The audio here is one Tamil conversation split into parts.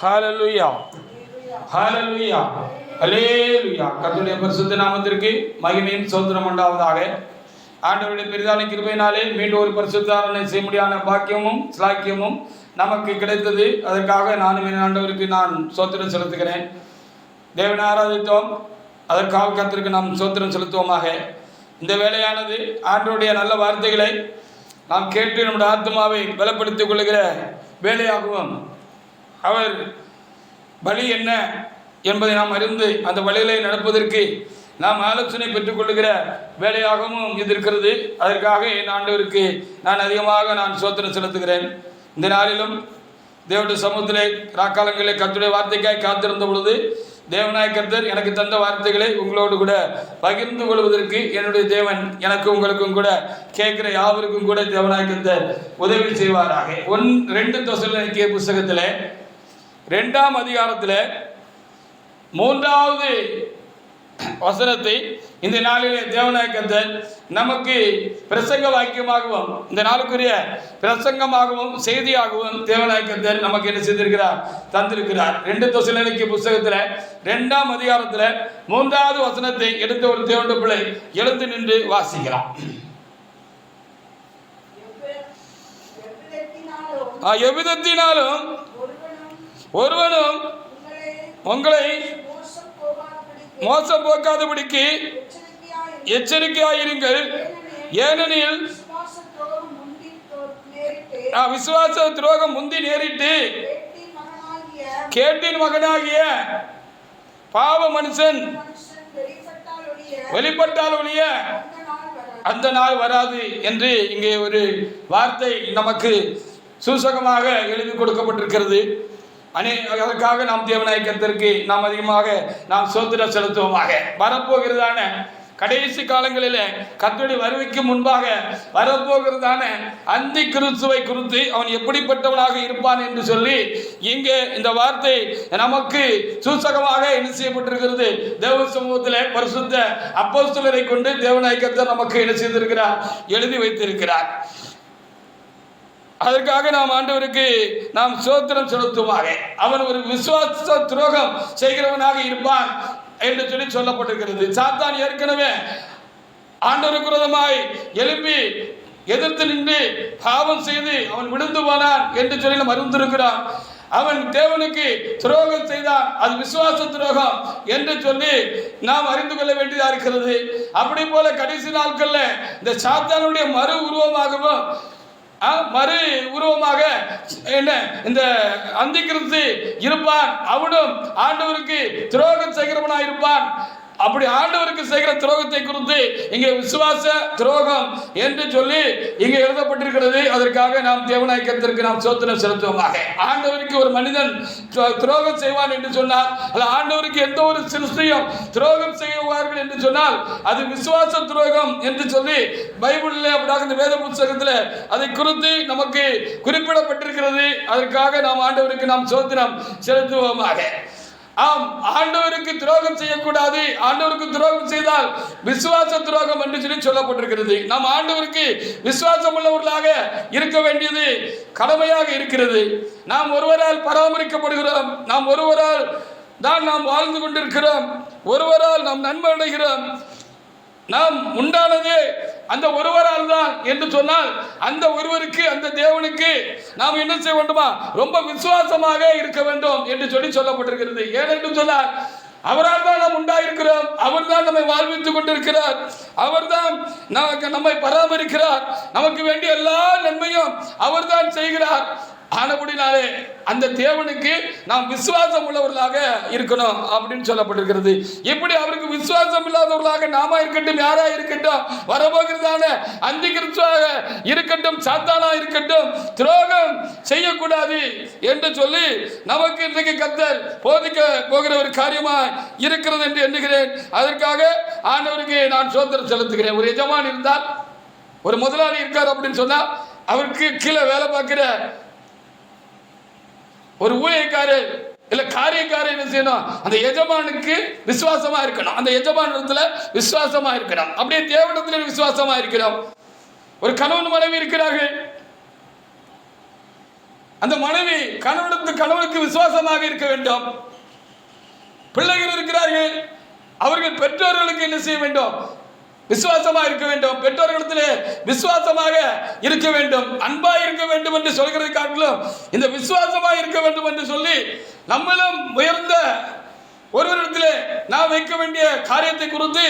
ஹல்லேலூயா, ஹல்லேலூயா, ஹல்லேலூயா. கர்த்தருடைய பரிசுத்த நாமத்திற்கு மகிமையும் ஸ்தோத்திரம் உண்டாவதாக. ஆண்டவருடைய பெரிதான கிருபையினாலே மீண்டும் ஒரு பரிசுத்தாரணை செய்ய முடியாத பாக்கியமும் ஸ்லாக்கியமும் நமக்கு கிடைத்தது. அதற்காக நானும் என் ஆண்டவருக்கு நான் ஸ்தோத்திரம் செலுத்துகிறேன். தேவனை ஆராதித்தோம், அதற்காக கர்த்தருக்கு நாம் ஸ்தோத்திரம் செலுத்துவோமாக. இந்த வேலையானது ஆண்டவருடைய நல்ல வார்த்தைகளை நாம் கேட்டு நம்முடைய ஆத்மாவை பலப்படுத்திக் கொள்ளுகிற வேலையாகவும், அவர் வழி என்ன என்பதை நாம் அறிந்து அந்த வழிகளை நடப்பதற்கு நாம் ஆலோசனை பெற்றுக்கொள்ளுகிற வேலையாகவும் இது இருக்கிறது. அதற்காக என் ஆண்டவருக்கு நான் அதிகமாக ஸ்தோத்திரம் செலுத்துகிறேன். இந்த நாளிலும் தேவனுடைய சமூகத்திலே ராக்காலங்களிலே கர்த்தருடைய வார்த்தைக்காய் காத்திருந்த பொழுது தேவனாய கர்த்தர் எனக்கு தந்த வார்த்தைகளை உங்களோடு கூட பகிர்ந்து கொள்வதற்கு என்னுடைய தேவன் எனக்கு உங்களுக்கும் கூட கேட்கிற யாவருக்கும் கூட தேவனாய கர்த்தர் உதவி செய்வாராக. 2 தெசலோனிக்கே புத்தகத்தில் 2ஆம் அதிகாரத்தில் 3வது வசனத்தை இந்த நாளிலே தேவனாய கர்த்தர் நமக்கு பிரசங்க வாக்கியமாகவும் இந்த நாளுக்குரிய பிரசங்கமாகவும் செய்தியாகவும் தேவனாய கர்த்தர் நமக்கு என்ன செய்திருக்கிறார், தந்திருக்கிறார். 2 தெசலோனிக்கே புத்தகத்தில் 2ஆம் அதிகாரத்தில் 3வது வசனத்தை எடுத்த ஒரு தேவனுடைய பிள்ளை எழுந்து நின்று வாசிக்கிறார். எவ்விதத்தினாலும் ஒருவனும் உங்களை மோசம் போக்காதபடிக்கு எச்சரிக்கையாயிருங்கள். ஏனெனில் விசுவாச துரோகம் முந்தி நேரிட்டு கேட்டின் மகனாகிய பாவ மனுஷன் வெளிப்பட்டால் ஒழிய அந்த நாள் வராது என்று இங்கே ஒரு வார்த்தை நமக்கு சூசகமாக எழுதி கொடுக்கப்பட்டிருக்கிறது. அதற்காக நாம் தேவனாய கர்த்தருக்கு நாம் அதிகமாக ஸ்தோத்திரம் செலுத்துவோமாக. வரப்போகிறதான கடைசி காலங்களில் கர்த்தருடைய வருகைக்கு முன்பாக வரப்போகிறதான அந்தி கிறிஸ்துவை குறித்து அவன் எப்படிப்பட்டவனாக இருப்பான் என்று சொல்லி இங்கே இந்த வார்த்தை நமக்கு சூசகமாக என்ன செய்யப்பட்டிருக்கிறது. தேவ சமூகத்தில் பரிசுத்த அப்போஸ்தலரை கொண்டு தேவனாய கர்த்தர் நமக்கு என்ன செய்திருக்கிறார், எழுதி வைத்திருக்கிறார். அதற்காக நாம் ஆண்டவருக்கு ஸ்தோத்திரம் செலுத்துவாங்க. அவன் ஒரு விசுவாச துரோகம் செய்கிறவனாக இருப்பான் என்று சொல்லி சொல்லப்பட்டிருக்கிறது. சாத்தான் ஏற்கனவே ஆண்டவருக்கு விரோதமாய் எழுப்பி எதிர்த்து நின்று பாவம் செய்து அவன் விழுந்து போனான் என்று சொல்லி நாம் அறிந்திருக்கிறான். அவன் தேவனுக்கு துரோகம் செய்தான், அது விசுவாச துரோகம் என்று சொல்லி நாம் அறிந்து கொள்ள வேண்டியதாக இருக்கிறது. அப்படி போல கடைசி நாட்களில் இந்த சாத்தானுடைய மறு உருவமாகவும் என்ன இந்த அந்தி கிறிஸ்து இருப்பான். அவனும் ஆண்டவருக்கு துரோகம் செய்கிறவனாக இருப்பான். அப்படி ஆண்டவருக்கு செய்கிற துரோகத்தை குறித்து இங்கே விசுவாச துரோகம் என்று சொல்லி இங்கே எழுதப்பட்டிருக்கிறது. அதற்காக நாம் தேவனாய கர்த்தருக்கு ஸ்தோத்திரம் செலுத்துவோமாக. ஆண்டவருக்கு ஒரு மனிதன் துரோகம் செய்வான் என்று சொன்னால், அல்ல ஆண்டவருக்கு எந்த ஒரு சிருஷ்டியும் துரோகம் செய்வார்கள் என்று சொன்னால் அது விசுவாச துரோகம் என்று சொல்லி பைபிளில் அப்படியாக இந்த வேத புத்தகத்தில் அதை குறித்து நமக்கு குறிப்பிடப்பட்டிருக்கிறது. அதற்காக நாம் ஆண்டவருக்கு ஸ்தோத்திரம் செலுத்துவோமாக. ஆம், ஆண்டவருக்கு துரோகம் செய்யக்கூடாது. ஆண்டவருக்கு துரோகம் செய்தால் விசுவாச துரோகம் என்று சொல்லி சொல்லப்பட்டிருக்கிறது. நாம் ஆண்டவருக்கு விசுவாசம் உள்ளவர்களாக இருக்க வேண்டியது கடமையாக இருக்கிறது. நாம் ஒருவரால் பராமரிக்கப்படுகிறோம், நாம் ஒருவரால் தான் நாம் வாழ்ந்து கொண்டிருக்கிறோம், ஒருவரால் நாம் நன்மை அடைகிறோம். நாம் உண்டானது அந்த ஒருவரால் தான் என்று சொன்னால் அந்த ஒருவருக்கு, அந்த தேவனுக்கு நாம் என்ன செய்ய வேண்டுமா, ரொம்ப விசுவாசமாக இருக்க வேண்டும் என்று சொல்லி சொல்லப்பட்டிருக்கிறது. ஏனென்று சொன்னால் அவரால் தான் நாம் உண்டாயிருக்கிறோம், அவர் தான் நம்மை வாழ்வித்துக் கொண்டிருக்கிறார், அவர் தான் நம்மை பராமரிக்கிறார், நமக்கு வேண்டிய எல்லா நன்மையும் அவர் தான் செய்கிறார். ஆனபடினாலே அந்த தேவனுக்கு நாம் விசுவாசம் உள்ளவர்களாக இருக்கணும் அப்படின்னு சொல்லப்பட்டிருக்கிறது. இப்படி அவருக்கு விசுவாசம் இல்லாதவர்களாக நாம இருக்கட்டும், யாரா இருக்கட்டும், வரப்போகிறதான அந்தி கிறிஸ்துவாக இருக்கட்டும், சாத்தானா இருக்கட்டும், துரோகம் செய்யக்கூடாது என்று சொல்லி நமக்கு இன்றைக்கு கர்த்தர் போதிக்க போகிற ஒரு காரியமா இருக்கிறது என்று எண்ணுகிறேன். அதற்காக ஆண்டவருக்கு ஸ்தோத்திரம் செலுத்துகிறேன். ஒரு எஜமான் இருந்தால், ஒரு முதலாளி இருக்கார் அப்படின்னு சொன்னா அவருக்கு கீழே வேலை பார்க்கிற ஒரு ஊழியக்காரர் இல்ல காரியக்காரர் என்ன செய்யணும், அந்த எஜமானுக்கு விசுவாசமா இருக்கணும், அந்த எஜமானத்துல விசுவாசமா இருக்கணும். அப்படியே தேவனிடத்துல விசுவாசமா இருக்கிறோம். ஒரு கணவன் மனைவி இருக்கிறார்கள், அந்த மனைவி கணவனுக்கு விசுவாசமாக இருக்க வேண்டும். பிள்ளைகள் இருக்கிறார்கள், அவர்கள் பெற்றோர்களுக்கு என்ன செய்ய வேண்டும்? விசுவாசமாக இருக்க வேண்டும். பெற்றோர்களிடத்திலே விசுவாசமாக இருக்க வேண்டும், அன்பா இருக்க வேண்டும் என்று சொல்கிறது காட்டிலும் இந்த விசுவாசமாக இருக்க வேண்டும் என்று சொல்லி நம்மளும் உயர்ந்த ஒருவரிடத்திலே நாம் வைக்க வேண்டிய காரியத்தை குறித்து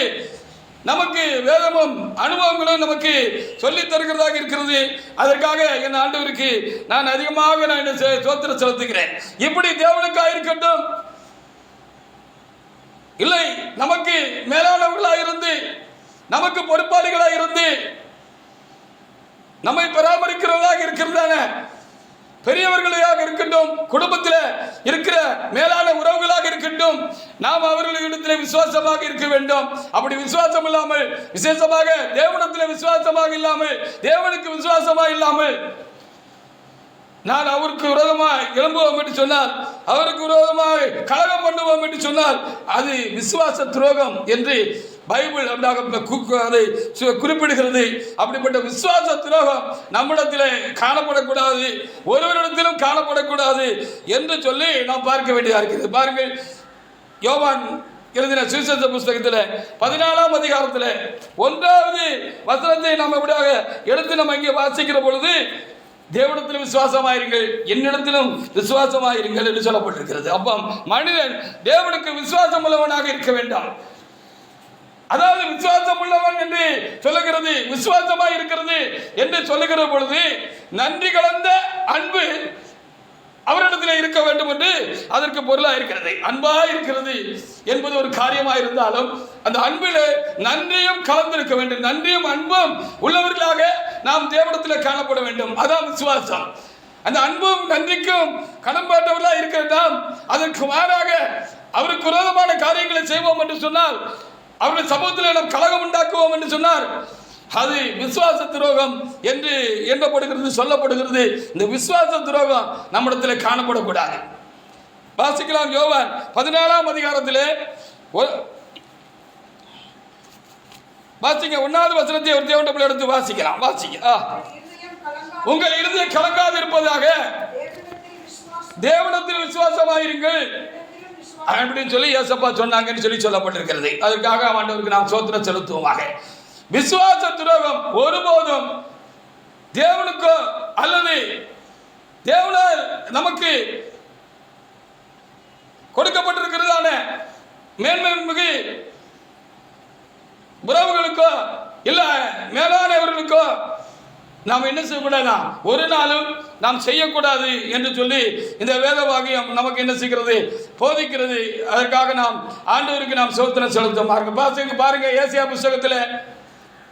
நமக்கு வேதமும் அனுபவங்களும் நமக்கு சொல்லித் தருகிறதாக இருக்கிறது. அதற்காக என் ஆண்டவருக்கு நான் அதிகமாக ஸ்தோத்திரம் செலுத்துகிறேன். இப்படி தேவனுக்காக இருக்கட்டும், இல்லை நமக்கு மேலானவர்களாக இருந்து நமக்கு பொறுப்பாளிகளாக இருந்து நம்மை பராமரிக்கிறவர்களாக இருக்கிறதான பெரியவர்களாக இருக்கட்டும், குடும்பத்தில் இருக்கிற மேலான உறவுகளாக இருக்கட்டும், நாம் அவர்களிடத்தில் விசுவாசமாக இருக்க வேண்டும். அப்படி விசுவாசம் இல்லாமல், விசேஷமாக தேவனிடத்தில் விசுவாசமாக இல்லாமல், தேவனுக்கு விசுவாசமாக இல்லாமல் நான் அவருக்கு விரோதமாக எழும்புவோம் என்று சொன்னால், அவருக்கு விரோதமாக கலகம் பண்ணுவோம் என்று சொன்னால் அது விசுவாச துரோகம் என்று பைபிள் அதை குறிப்பிடுகிறது. அப்படிப்பட்ட விசுவாச துரோகம் நம்மிடத்தில் காணப்படக்கூடாது, ஒருவரிடத்திலும் காணப்படக்கூடாது என்று சொல்லி நாம் பார்க்க வேண்டியதாக இருக்கிறது. பாருங்கள், யோவான் எழுதின சுவிசேஷ புஸ்தகத்தில் 14ஆம் அதிகாரத்தில் 1வது வசனத்தை நாம் எப்படியாக எடுத்து நம்ம இங்கே வாசிக்கிற பொழுது, தேவனிடத்தில் விசுவாசமாயிருங்கள், என்னிடத்திலும் விசுவாசமாயிருங்கள் என்று சொல்லப்பட்டிருக்கிறது. அப்போ மனிதன் தேவனுக்கு விசுவாசம் உள்ளவனாக இருக்க வேண்டாம். அதாவது விசுவாசம் உள்ளவன் என்று சொல்லுகிறது, விசுவாசமாக இருக்கிறது என்று சொல்லுகிற பொழுது நன்றி கலந்த அன்பு அவரிடத்தில் இருக்க வேண்டும் என்று அதற்கு பொருளாக இருக்கிறது. அன்பாக இருக்கிறது என்பது ஒரு காரியமாக இருந்தாலும் அந்த அன்பில் நன்றியும் கலந்திருக்க வேண்டும். நன்றியும் அன்பும் உள்ளவர்களாக நாம் தேவனிடத்தில் காணப்பட வேண்டும். அதான் விசுவாசம். அந்த அன்பும் நன்றிக்கும் கடன்பாட்டவர்களாக இருக்கிற நாம் அதற்கு மாறாக அவருக்கு விரோதமான காரியங்களை செய்வோம் என்று சொன்னால், அவருடைய சமூகத்தில் நாம் கலகம் உண்டாக்குவோம் என்று சொன்னார், அது விசுவாச துரோகம் என்று எண்ணப்படுகிறது, சொல்லப்படுகிறது. இந்த விசுவாச துரோகம் நம்மிடத்தில் காணப்படக்கூடாது. வாசிக்கலாம், யோவான் 14ஆம் அதிகாரத்திலே வாசிங்க, 1வது வசனத்தை ஒரு தேவனுடைய எடுத்து வாசிக்கலாம். வாசிங்க. உங்கள் இருதயம் கலங்காது இருப்பதாக தேவனிடத்தில் விசுவாசமாயிருங்கள் அப்படின்னு சொல்லி ஏசப்பா சொன்னாங்கன்னு சொல்லி சொல்லப்பட்டிருக்கிறது. அதற்காக ஆண்டவருக்கு நாம் ஸ்தோத்திரம் செலுத்துவோமாக. விசுவாச துரோகம் ஒருபோதும் தேவனுக்கோ அல்லது தேவனால் நமக்கு கொடுக்கப்பட்டிருக்கிறதான மேன்மை மிகு உறவுகளுக்கோ இல்ல மேலானவர்களுக்கோ நாம் என்ன செய்யக்கூடாது, ஒரு நாளும் நாம் செய்யக்கூடாது என்று சொல்லி இந்த வேத வாக்கியம் நமக்கு என்ன செய்கிறது, போதிக்கிறது. அதற்காக நாம் ஆண்டவருக்கு நாம் ஸ்தோத்திரம் செலுத்தும். பாருங்க, ஏசாயா புஸ்தகத்தில்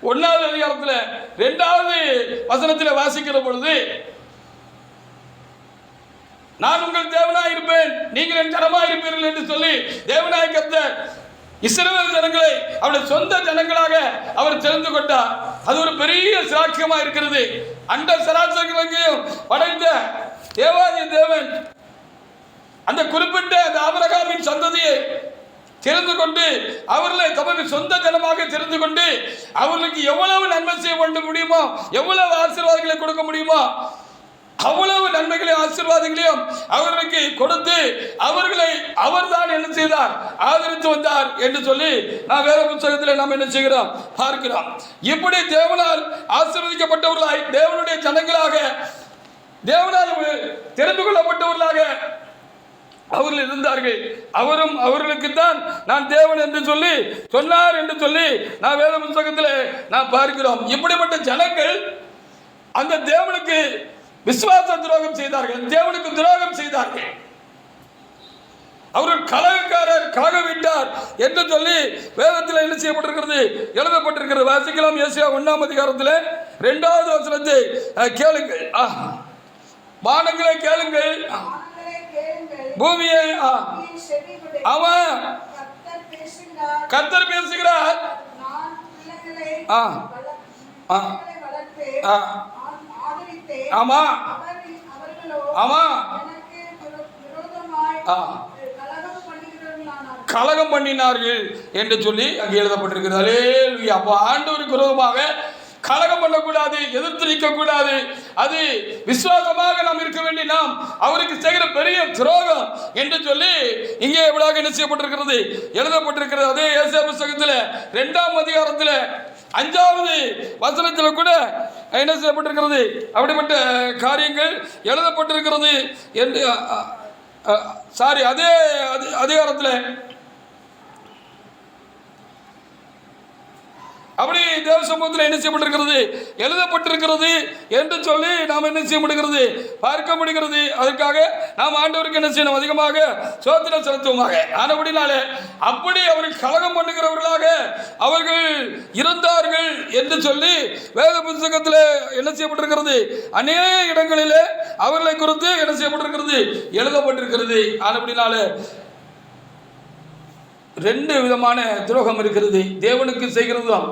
1வது அதிகாரத்தில் 2வது வசனத்தில் வாசிக்கிற பொழுது, நான் உங்கள் தேவனாய் இருப்பேன், நீங்கள் என் ஜனமாய் இருப்பீர்கள் என்று சொல்லி தேவனாய் கர்த்தர் இஸ்ரவேல் ஜனங்களை அவருடைய சொந்த ஜனங்களாக அவர் தெரிந்து கொண்டார். அது ஒரு பெரிய சாட்சியமாக இருக்கிறது. அண்ட சராசரிகளையும் படைத்த தேவாதி தேவன் அந்த குறிப்பிட்ட அந்த ஆபிரகாமின் சந்ததியை தெரிந்து கொண்டு அவர்களை தமக்கு சொந்த ஜனமாக தெரிந்து கொண்டு அவர்களுக்கு எவ்வளவு நன்மை செய்ய முடியுமோ, எவ்வளவு ஆசீர்வாதங்களை கொடுக்க முடியுமோ அவ்வளவு நன்மைகளையும் ஆசீர்வாதங்களையும் அவர்களுக்கு கொடுத்து அவர்களை அவர்தான் என்ன செய்தார், ஆதரித்து வந்தார் என்று சொல்லி நாம் வேத புத்தகத்தில் நாம் என்ன செய்கிறோம் பார்க்கிறோம். இப்படி தேவனால் ஆசீர்வதிக்கப்பட்டவர்களாய் தேவனுடைய ஜனங்களாக தேவனால் தெரிந்து கொள்ளப்பட்டவர்களாக அவர்கள் இருந்தார்கள். அவரும் அவர்களுக்கு தான் நான் தேவன் என்று சொல்லி சொன்னார் என்று சொல்லி நான் வேத புத்தகத்தில் நாம் பார்க்கிறோம். இப்படிப்பட்ட ஜனங்கள் அந்த தேவனுக்கு விசுவாச துரோகம் செய்தார்கள், தேவனுக்கு துரோகம் செய்தார்கள். அவர்கள் கலகக்காரர், கலக வீட்டார் என்று சொல்லி வேதத்தில் என்ன செய்யப்பட்டிருக்கிறது, எழுதப்பட்டிருக்கிறது. வாசிக்கலாம், ஏசாயா 1ஆம் அதிகாரத்தில் 2வது வசனத்தை கேளுங்கள். வானங்களை கேளுங்கள், பூமியை அவன் கர்த்தர் பேசுகிறார். ஆமா ஆமா கலகம் பண்ணினார்கள் என்று சொல்லி அங்கே எழுதப்பட்டிருக்கிறது. அப்போ ஆண்டவருக்கு விரோதமாக கலகம் பண்ணக்கூடாது, எதிர்த்து நிற்கக்கூடாது. அது விசுவாசமாக நாம் இருக்க வேண்டிய நாம் அவருக்கு செய்கிற பெரிய துரோகம் என்று சொல்லி இங்கே எவ்வளவு என்ன செய்யப்பட்டிருக்கிறது, எழுதப்பட்டிருக்கிறது. அதே ஏசாயா புத்தகத்தில் 2ஆம் அதிகாரத்தில் 5வது வசனத்தில் கூட என்ன செய்யப்பட்டிருக்கிறது, அப்படிப்பட்ட காரியங்கள் எழுதப்பட்டிருக்கிறது என்று அதே அதிகாரத்தில் அப்படி தேவ சமூகத்தில் என்ன செய்யப்பட்டிருக்கிறது, எழுதப்பட்டிருக்கிறது என்று சொல்லி நாம் என்ன செய்ய முடிகிறது, பார்க்க முடிகிறது. அதற்காக நாம் ஆண்டவருக்கு என்ன செய்யணும், அதிகமாக சோத்திரம் செலுத்துவோமாக. ஆனபடினாலே அப்படி அவர்கள் கலகம் பண்ணுகிறவர்களாக அவர்கள் இருந்தார்கள் என்று சொல்லி வேத புத்தகத்தில் என்ன செய்யப்பட்டிருக்கிறது, அநேக இடங்களிலே அவர்களை குறித்து என்ன செய்யப்பட்டிருக்கிறது, எழுதப்பட்டிருக்கிறது. ஆனபடினாலே 2 விதமான துரோகம் இருக்கிறது. தேவனுக்கு செய்கிறது தான்,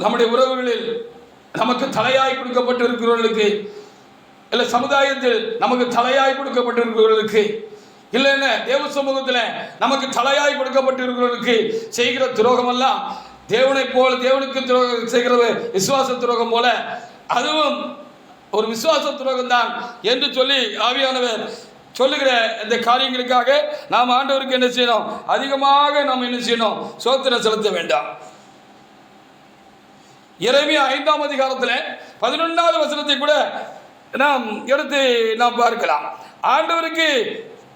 நம்முடைய உறவுகளில் நமக்கு தலையாய் கொடுக்கப்பட்டிருக்கிறவர்களுக்கு, இல்லை சமுதாயத்தில் நமக்கு தலையாய் கொடுக்கப்பட்டிருக்கிறவர்களுக்கு, இல்லைன்னா தேவ சமூகத்தில் நமக்கு தலையாய் கொடுக்கப்பட்டிருக்கிறவர்களுக்கு செய்கிற துரோகம் எல்லாம் தேவனை போல, தேவனுக்கு துரோகம் செய்கிறது விசுவாச துரோகம் போல அதுவும் ஒரு விசுவாச துரோகம் தான் என்று சொல்லி ஆவியானவர் சொல்லுகிற இந்த காரியங்களுக்காக நாம் ஆண்டவருக்கு என்ன செய்யணும், அதிகமாக நாம் என்ன செய்யணும், சோத்திரம் செலுத்த வேண்டாம். எரேமியா 5ஆம் அதிகாரத்தில் 11வது வசனத்தை கூட நாம் எடுத்து நாம் பார்க்கலாம். ஆண்டவருக்கு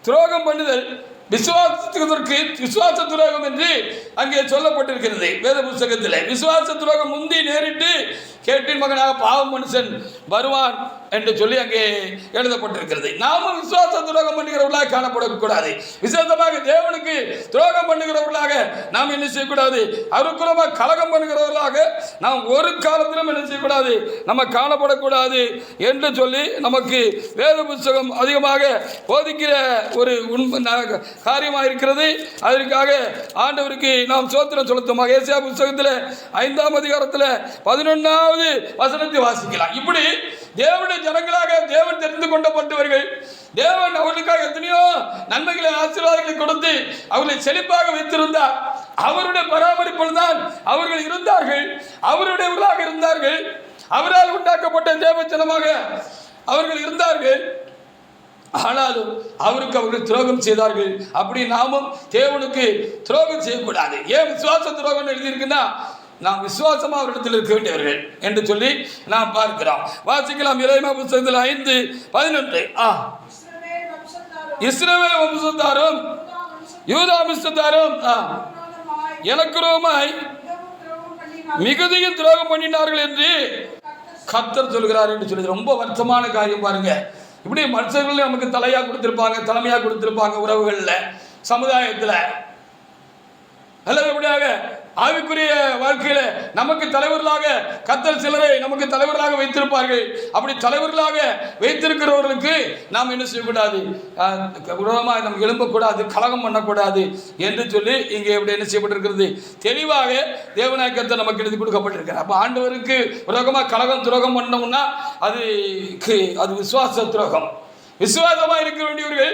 துரோகம் பண்ணுதல் விசுவாசத்திற்கு விசுவாச துரோகம் என்று அங்கே சொல்லப்பட்டிருக்கிறது வேத புத்தகத்தில். விசுவாச துரோகம் முந்தி நேரிட்டு கேட்டின் மகனாக பாவம் மனுஷன் வருவான் என்று சொல்லி அங்கே எழுதப்பட்டிருக்கிறது. நாமும் விசுவாச துரோகம் பண்ணுகிறவர்களாக காணப்படக்கூடாது. விசேஷமாக தேவனுக்கு துரோகம் பண்ணுகிறவர்களாக நாம் என்ன செய்யக்கூடாது, அவருக்குறமாக கலகம் பண்ணுகிறவர்களாக நாம் ஒரு காலத்திலும் என்ன செய்யக்கூடாது, நம்ம காணப்படக்கூடாது என்று சொல்லி நமக்கு வேத புத்தகம் அதிகமாக போதிக்கிற ஒரு காரியமாக இருக்கிறது. அதற்காக ஆண்டவருக்கு நாம் சோத்திரம் செலுத்துமாக. ஏசாயா புத்தகத்தில் 5ஆம் அதிகாரத்தில் 11வது வசனத்தை வாசிக்கலாம். இப்படி தேவனுடைய ஜனங்களாக தேவன் தெரிந்து கொண்டப்பட்டவர்கள், தேவன் அவர்களுக்காக எத்தனையோ நன்மைகளை ஆசீர்வாதங்களை கொடுத்து அவர்களை செழிப்பாக வைத்திருந்தார். அவருடைய பராமரிப்பில் தான் அவர்கள் இருந்தார்கள், அவருடையவர்களாக இருந்தார்கள், அவரால் உண்டாக்கப்பட்ட தேவ ஜனமாக அவர்கள் இருந்தார்கள். ஆனாலும் அவருக்கு அவர்கள் துரோகம் செய்தார்கள். அப்படி நாமும் தேவனுக்கு துரோகம் செய்யக்கூடாது. ஏன் விசுவாச துரோகம் எழுதியிருக்குன்னா, நாம் விசுவாசமா அவரிடத்தில் இருக்க வேண்டியவர்கள் என்று சொல்லி நாம் பார்க்கிறோம். வாசிக்கலாம். எரேமியா புத்தகத்தில் 5:11 இஸ்ரவேல் வம்சத்தாரும் யூதா வம்சத்தாரும் எனக்கு விரோதமாய் மிகுதியும் துரோகம் பண்ணினார்கள் என்று கர்த்தர் சொல்கிறார் என்று சொல்லி ரொம்ப வருத்தமான காரியம் பாருங்க. இப்படி மனுஷர்கள் நமக்கு தலையா கொடுத்திருப்பாங்க, தலைமையா கொடுத்திருப்பாங்க, உறவுகள்ல, சமுதாயத்துல, நல்லபடியாக ஆவிக்குரிய வாழ்க்கையில நமக்கு தலைவர்களாக கர்த்தர் சிலரை நமக்கு தலைவர்களாக வைத்திருப்பார்கள். அப்படி தலைவர்களாக வைத்திருக்கிறவர்களுக்கு நாம் என்ன செய்யக்கூடாது, விரோதமாக நம்ம எழும்பக்கூடாது, கலகம் பண்ணக்கூடாது என்று சொல்லி இங்கே எப்படி என்ன செய்யப்பட்டிருக்கிறது, தெளிவாக தேவனாய் கர்த்தர் நமக்கு எழுதி கொடுக்கப்பட்டிருக்கிறார். அப்போ ஆண்டவருக்கு விரோதமாக கலகம் துரோகம் பண்ணோம்னா அது விசுவாச துரோகம். விசுவாசமாக இருக்க வேண்டியவர்கள்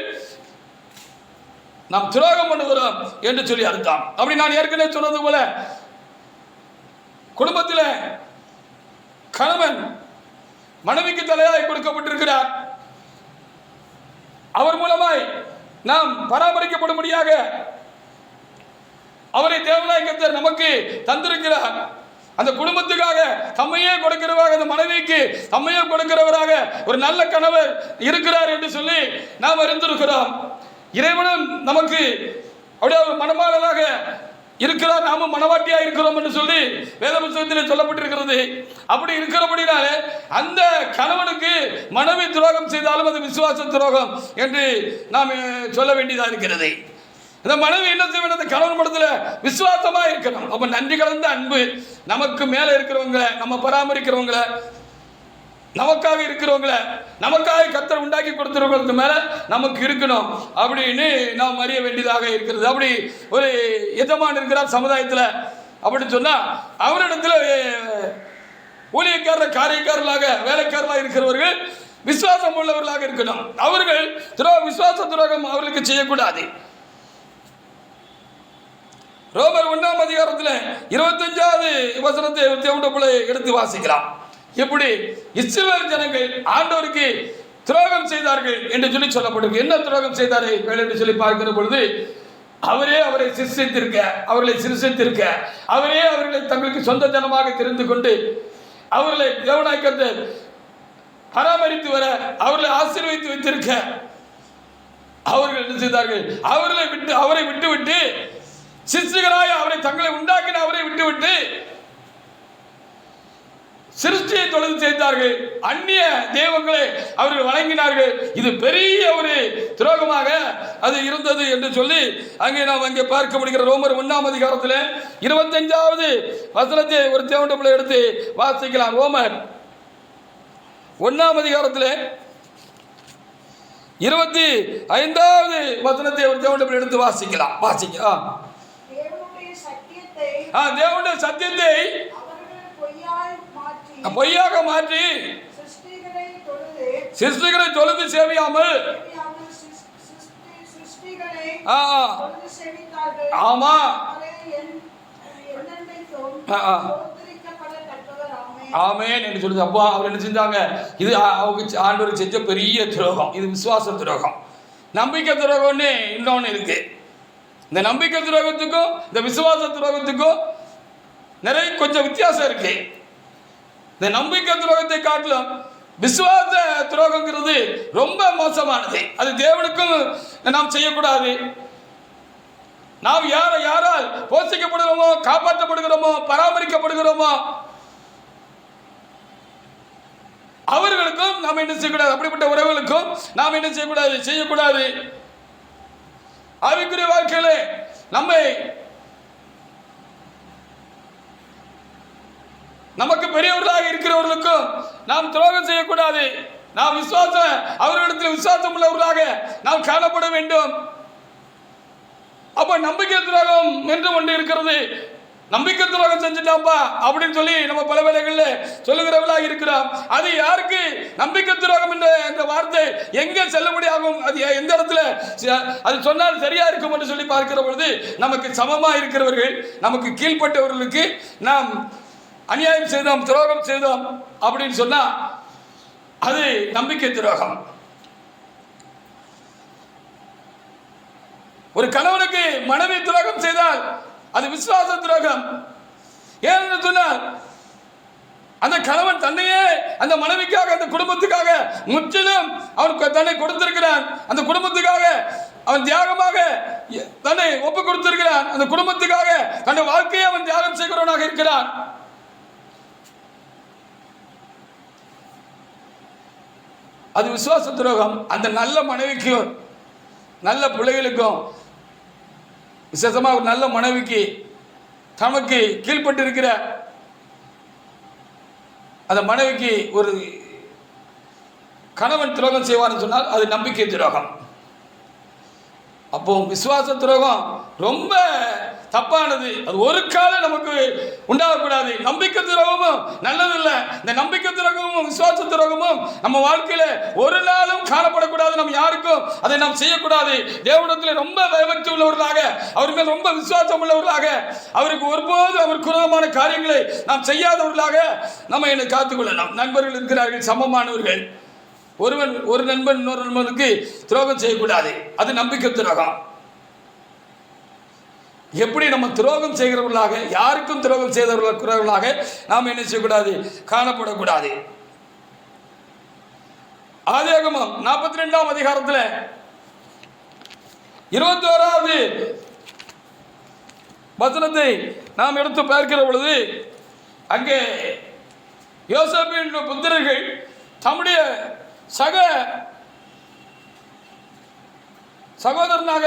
நாம் துரோகம் பண்ணுகிறோம் என்று சொல்லி அர்த்தம். அப்படி நான் ஏற்கனவே சொன்னது போல குடும்பத்தில் கணவன் மனைவிக்கு தலையாய் கொடுக்கப்பட்டிருக்கிறார். அவர் மூலமாய் நாம் பராமரிக்கப்படும்படியாக அவரை தேவனாய் கர்த்தர் நமக்கு தந்திருக்கிறார். அந்த குடும்பத்துக்காக தம்மையே கொடுக்கிறவராக, அந்த மனைவிக்கு தம்மையே கொடுக்கிறவராக ஒரு நல்ல கணவர் இருக்கிறார் என்று சொல்லி நாம் அறிந்திருக்கிறோம். இறைவனும் நமக்கு அப்படியே ஒரு மணவாளனாக இருக்கிறார், நாமும் மணவாட்டியா இருக்கிறோம் என்று சொல்லி வேத புத்தகத்தில் சொல்லப்பட்டிருக்கிறது. அப்படி இருக்கிறபடினாலே அந்த கணவனுக்கு மனைவி துரோகம் செய்தாலும் அது விசுவாச துரோகம் என்று நாம் சொல்ல வேண்டியதாக இருக்கிறது. இந்த மனைவி என்ன செய்ய வேண்டும், அந்த கணவன் படத்தில் விசுவாசமா இருக்கணும். அப்ப நன்றி கலந்த அன்பு நமக்கு மேல இருக்கிறவங்களை, நம்ம பராமரிக்கிறவங்களை, நமக்காக இருக்கிறவங்களை, நமக்காக கர்த்தர் உண்டாக்கி கொடுத்துருவங்களுக்கு மேல நமக்கு இருக்கணும் அப்படின்னு நாம் அறிய வேண்டியதாக இருக்கிறது. அப்படி ஒரு எஜமான் இருக்கிறார் சமுதாயத்தில் அப்படின்னு சொன்னா அவரிடத்தில் ஊழியக்காரர், காரியக்காரர்களாக, வேலைக்காரர்களாக இருக்கிறவர்கள் விசுவாசம் உள்ளவர்களாக இருக்கணும். அவர்கள் விசுவாச துரோகம் அவர்களுக்கு செய்யக்கூடாது. ரோமர் 1ஆம் அதிகாரத்தில் 25வது வசனத்தை எடுத்து வாசிக்கலாம். எப்படி இஸ்ரவேல் ஜனங்கள் ஆண்டவருக்கு துரோகம் செய்தார்கள் என்று சொல்லி சொல்லப்பட்டிருக்கு. என்ன துரோகம் செய்தார்கள் என்று சொல்லி பார்க்கிற பொழுது, அவரே அவரை சிருஷ்டித்திருக்க, அவரே அவர்களை தங்களுக்கு சொந்த ஜனமாக தெரிந்து கொண்டு அவர்களை தேவனாய் கர்த்தர் பராமரித்து வர, அவர்களை ஆசீர்வதித்து வைத்திருக்க, அவர்கள் என்ன செய்தார்கள்? அவரை விட்டு சிருஷ்டிகராய் அவரை தங்களை உண்டாக்கின அவரை விட்டு சிருஷ்டியை தொழுது செய்தார்கள். அந்நிய தெய்வங்களை அவர்கள் வணங்கினார்கள். இது பெரிய ஒரு துரோகமாக அது இருந்தது என்று சொல்லி அங்கே பார்க்க முடிகிற ரோமர் 1ஆம் அதிகாரத்தில் 25வது வசனத்தை ஒரு தேவனுடைய பிள்ளை எடுத்து வாசிக்கலாம். ரோமர் 1ஆம் அதிகாரத்தில் 25வது வசனத்தை ஒரு தேவனுடைய பிள்ளை எடுத்து வாசிக்கலாம். தேவனுடைய சத்தியத்தை பொய்யாக மாற்றி சிருஷ்டிகளை தொழுது சேவியாமல், ஆமா, ஆமென் என்று சொல்லுது. அப்பா அவர் என்ன செஞ்சாங்க? இது அவங்க ஆண்டவர் செஞ்ச பெரிய துரோகம். இது விசுவாச துரோகம். நம்பிக்கை துரோகம்னு இன்னொன்று இருக்கு. இந்த நம்பிக்கை துரோகத்துக்கும் இந்த விசுவாச துரோகத்துக்கும் நிறைய கொஞ்சம் வித்தியாசம் இருக்கு. இந்த நம்பிக்கை துரோகத்தை காட்டிலும் விசுவாச துரோகங்கிறது ரொம்ப மோசமானது. அது தேவனுக்கும் நாம் செய்யக்கூடாது. நாம் யாரால் போஷிக்கப்படுகிறோமோ, காப்பாற்றப்படுகிறோமோ, பராமரிக்கப்படுகிறோமோ அவர்களுக்கும் நாம் என்ன செய்யக்கூடாது? அப்படிப்பட்ட உறவுகளுக்கும் நாம் என்ன செய்யக்கூடாது. ஆவிக்குரிய வாழ்க்கையிலே நமக்கு பெரியவர்களாக இருக்கிறவர்களுக்கும் நாம் துரோகம் செய்யக்கூடாது. நாம் அவர்களிடத்தில் விசுவாசம் உள்ளவர்களாக நாம் காணப்பட வேண்டும். அப்ப நம்பிக்கை துரோகம் என்று ஒன்று இருக்கிறது. நம்பிக்கை துரோகம் செஞ்சுட்டாம்பா அப்படின்னு சொல்லி நம்ம பல வேளைகளில் சொல்லுகிறவர்களாக இருக்கிறோம். அது யாருக்கு நம்பிக்கை துரோகம் என்ற வார்த்தை எங்கே செல்லுபடியாகும்? அது எந்த இடத்துல அது சொன்னால் சரியா இருக்கும் என்று சொல்லி பார்க்கிற பொழுது, நமக்கு சமமா இருக்கிறவர்கள், நமக்கு கீழ்பட்டவர்களுக்கு நாம் அநியாயம் செய்தோம், துரோகம் செய்தோம் அப்படின்னு சொன்னா அது நம்பிக்கை துரோகம். ஒரு கணவனுக்கு மனைவி துரோகம் செய்தால் அது விசுவாச துரோகம். ஏன்னு சொன்னால் அந்த கணவன் தன்னையே அந்த மனைவிக்காக, அந்த குடும்பத்துக்காக முற்றிலும் அவனுக்கு தன்னை கொடுத்திருக்கிறான். அந்த குடும்பத்துக்காக அவன் தியாகமாக தன்னை ஒப்பு கொடுத்திருக்கிறான். அந்த குடும்பத்துக்காக தன்னுடைய வாழ்க்கையை அவன் தியாகம் செய்கிறவனாக இருக்கிறான். அது விசுவாச துரோகம். அந்த நல்ல மனைவிக்கும் நல்ல பிள்ளைகளுக்கும், விசேஷமாக ஒரு நல்ல மனைவிக்கு தனக்கு கீழ்பட்டு இருக்கிற அந்த மனைவிக்கு ஒரு கணவன் துரோகம் செய்வான்னு சொன்னால் அது நம்பிக்கை துரோகம். அப்போ விசுவாச துரோகம் ரொம்ப தப்பானது. அது ஒரு காலம் நமக்கு உண்டாகக்கூடாது. நம்பிக்கை துரோகமும் நல்லதில்லை. இந்த நம்பிக்கை துரோகமும் விசுவாச துரோகமும் நம்ம வாழ்க்கையில ஒரு நாளும் காணப்படக்கூடாது. நம்ம யாருக்கும் அதை நாம் செய்யக்கூடாது. தேவனிடத்தில் ரொம்ப பயபக்தி உள்ளவர்களாக, அவர் மேல் ரொம்ப விசுவாசம் உள்ளவர்களாக, அவருக்கு ஒருபோது அவர் குரோதமான காரியங்களை நாம் செய்யாதவர்களாக நம்ம என்னை காத்துக்கொள்ளலாம். நண்பர்கள் இருக்கிறார்கள், சமமானவர்கள். ஒரு நண்பன் இன்னொரு நண்பனுக்கு துரோகம் செய்யக்கூடாது. அது நம்பிக்கை துரோகம். எப்படி நம்ம துரோகம் செய்கிறவர்களாக, யாருக்கும் துரோகம் செய்தவர்களாக நாம் என்ன செய்யக்கூடாது? காணப்படக்கூடாது. ஆதியாகமம் 42ஆம் அதிகாரத்தில் 21வது வசனத்தை நாம் எடுத்து பார்க்கிற பொழுது, அங்கே யோசேப்பின் புத்திரர்கள் தம்முடைய சகோதரனாக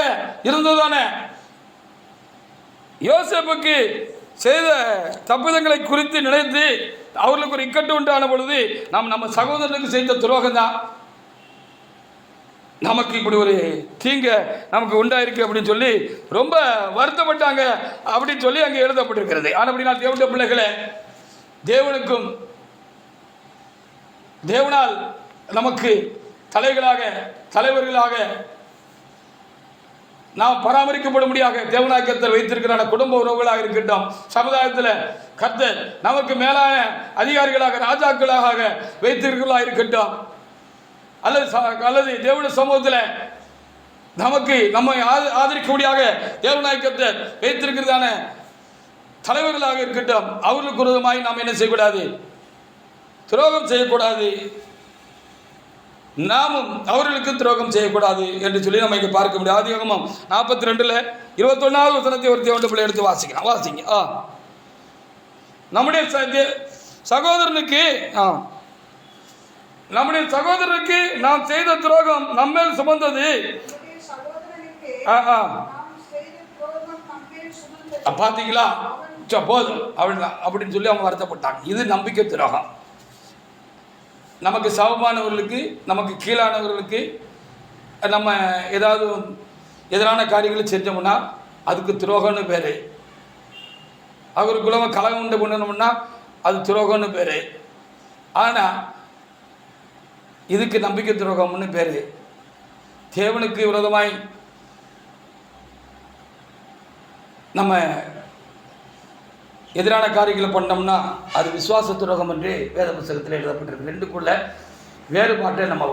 இருந்ததான யோசேப்புக்கு செய்த தப்பிதங்களை குறித்து நினைத்து அவர்களுக்கு ஒரு இக்கட்டு உண்டான பொழுது, நம்ம சகோதரனுக்கு செய்த துரோகம் தான் நமக்கு இப்படி ஒரு தீங்க நமக்கு உண்டாயிருக்கு அப்படின்னு சொல்லி ரொம்ப வருத்தப்பட்டாங்க அப்படின்னு சொல்லி அங்கே எழுதப்பட்டிருக்கிறது. ஆனால் அப்படின்னா தேவனுடைய பிள்ளைகளே, தேவனுக்கும் தேவனால் நமக்கு தலைவர்களாக நாம் பராமரிக்கப்படும்படியாக தேவனாய் கர்த்தர் வைத்திருக்கிற குடும்ப உறவுகளாக இருக்கட்டும், சமுதாயத்தில் கர்த்தர் நமக்கு மேலான அதிகாரிகளாக ராஜாக்களாக வைத்திருக்கிறவர்களாக இருக்கட்டும், அல்லது தேவனுடைய சமூகத்தில் நமக்கு நம்மை ஆதரிக்கும்படியாக தேவனாய் கர்த்தர் வைத்திருக்கிறதான தலைவர்களாக இருக்கட்டும், அவர்களுக்கு விரோதமாய் நாம் என்ன செய்யக்கூடாது? துரோகம் செய்யக்கூடாது. நாமும் அவர்களுக்கு துரோகம் செய்யக்கூடாது என்று சொல்லி நம்ம இங்கே பார்க்க முடியும். ஆதியாகமம் 42 21வது வசனத்தை ஒரு தேவனுடைய பிள்ளை எடுத்து வாசிக்கலாம். வாசிங்க. நம்முடைய சகோதரனுக்கு நாம் செய்த துரோகம் நம்மேல் சுமந்தது. பார்த்தீங்களா, போதும் அவ்வளோதான் அப்படின்னு சொல்லி அவங்க வருத்தப்பட்டாங்க. இது நம்பிக்கை துரோகம். நமக்கு சமமானவர்களுக்கு, நமக்கு கீழானவர்களுக்கு நம்ம ஏதாவது எதிரான காரியங்களை செஞ்சோம்னா அதுக்கு துரோகம்னு பேர். அவருக்குள்ள கலகம் உண்டு பண்ணணும்னா அது துரோகம்னு பேர். ஆனால் இதுக்கு நம்பிக்கை துரோகம்னு பேர். தேவனுக்கு விரோதமாய் நம்ம எதிரான காரியங்களை பண்ணோம்னா அது விசுவாச துரோகம் என்று வேத புத்தகத்தில் எழுதப்பட்டிருக்கு. ரெண்டுக்குள்ள வேறுபாட்டை நம்ம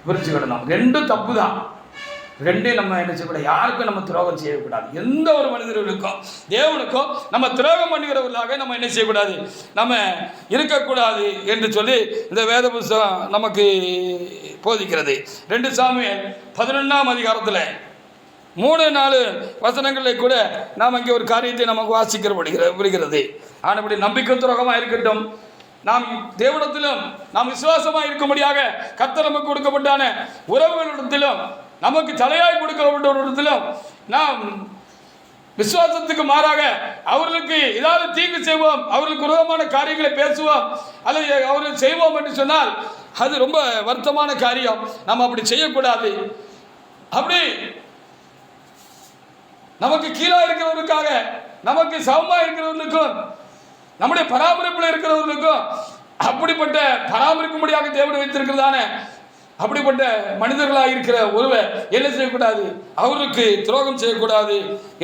புரிஞ்சுக்கிடணும். ரெண்டும் தப்பு தான். ரெண்டையும் நம்ம என்ன செய்யக்கூடாது? யாருக்கும் நம்ம துரோகம் செய்யக்கூடாது. எந்த ஒரு மனிதர்களுக்கும் தேவனுக்கும் நம்ம துரோகம் பண்ணுகிறவர்களாக நம்ம என்ன செய்யக்கூடாது? நம்ம இருக்கக்கூடாது என்று சொல்லி இந்த வேத புத்தகம் நமக்கு போதிக்கிறது. 2 சாமுவேல் 11ஆம் அதிகாரத்தில் 3-4 வசனங்களை கூட நாம் அங்கே ஒரு காரியத்தை நமக்கு வாசிக்கிறப்படுகிறது. ஆனபடி நம்பிக்கை துரோகமாக இருக்கட்டும், நாம் தேவனிடத்திலும் நாம் விசுவாசமாக இருக்கும்படியாக கர்த்தர் நமக்கு கொடுக்கப்பட்டான உறவுகளிடத்திலும் நமக்கு தலையாய் கொடுக்கப்பட்டவரிடத்திலும் நாம் விசுவாசத்துக்கு மாறாக அவர்களுக்கு ஏதாவது தீங்கு செய்வோம், அவர்களுக்கு விரோதமான காரியங்களை பேசுவோம் அல்லது அவர்கள் செய்வோம் என்று சொன்னால் அது ரொம்ப வருத்தமான காரியம். நாம் அப்படி செய்யக்கூடாது. அப்படி நமக்கு கீழே இருக்கிறவர்களுக்காக, நமக்கு சமமாக இருக்கிறவர்களுக்கும், நம்முடைய பராமரிப்பில் இருக்கிறவர்களுக்கும் அப்படிப்பட்ட பராமரிக்கும்படியாக தேவன் வைத்திருக்கிறதான அப்படிப்பட்ட மனிதர்களாக இருக்கிற ஒருவர் என்ன செய்யக்கூடாது? அவருக்கு துரோகம் செய்யக்கூடாது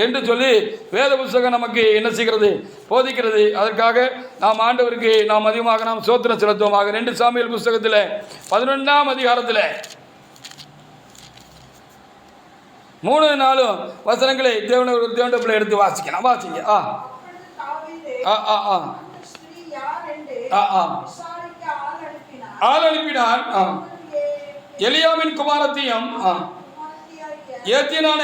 என்று சொல்லி வேத புத்தகம் நமக்கு என்ன செய்கிறது? போதிக்கிறது. அதற்காக நாம் ஆண்டவருக்கு நாம் அதிகமாக நாம் ஸ்தோத்திரம் செலுத்துவோமாக. 2 சாமுவேல் புத்தகத்தில் 11ஆம் அதிகாரத்தில் 3-4 வசனங்களை தேவனுடைய பிள்ளை எடுத்து வாசிக்கலாம். வாசிங்க. ஆள் அனுப்பினான். எலியாமின் குமாரத்தையும் ஏத்தியனான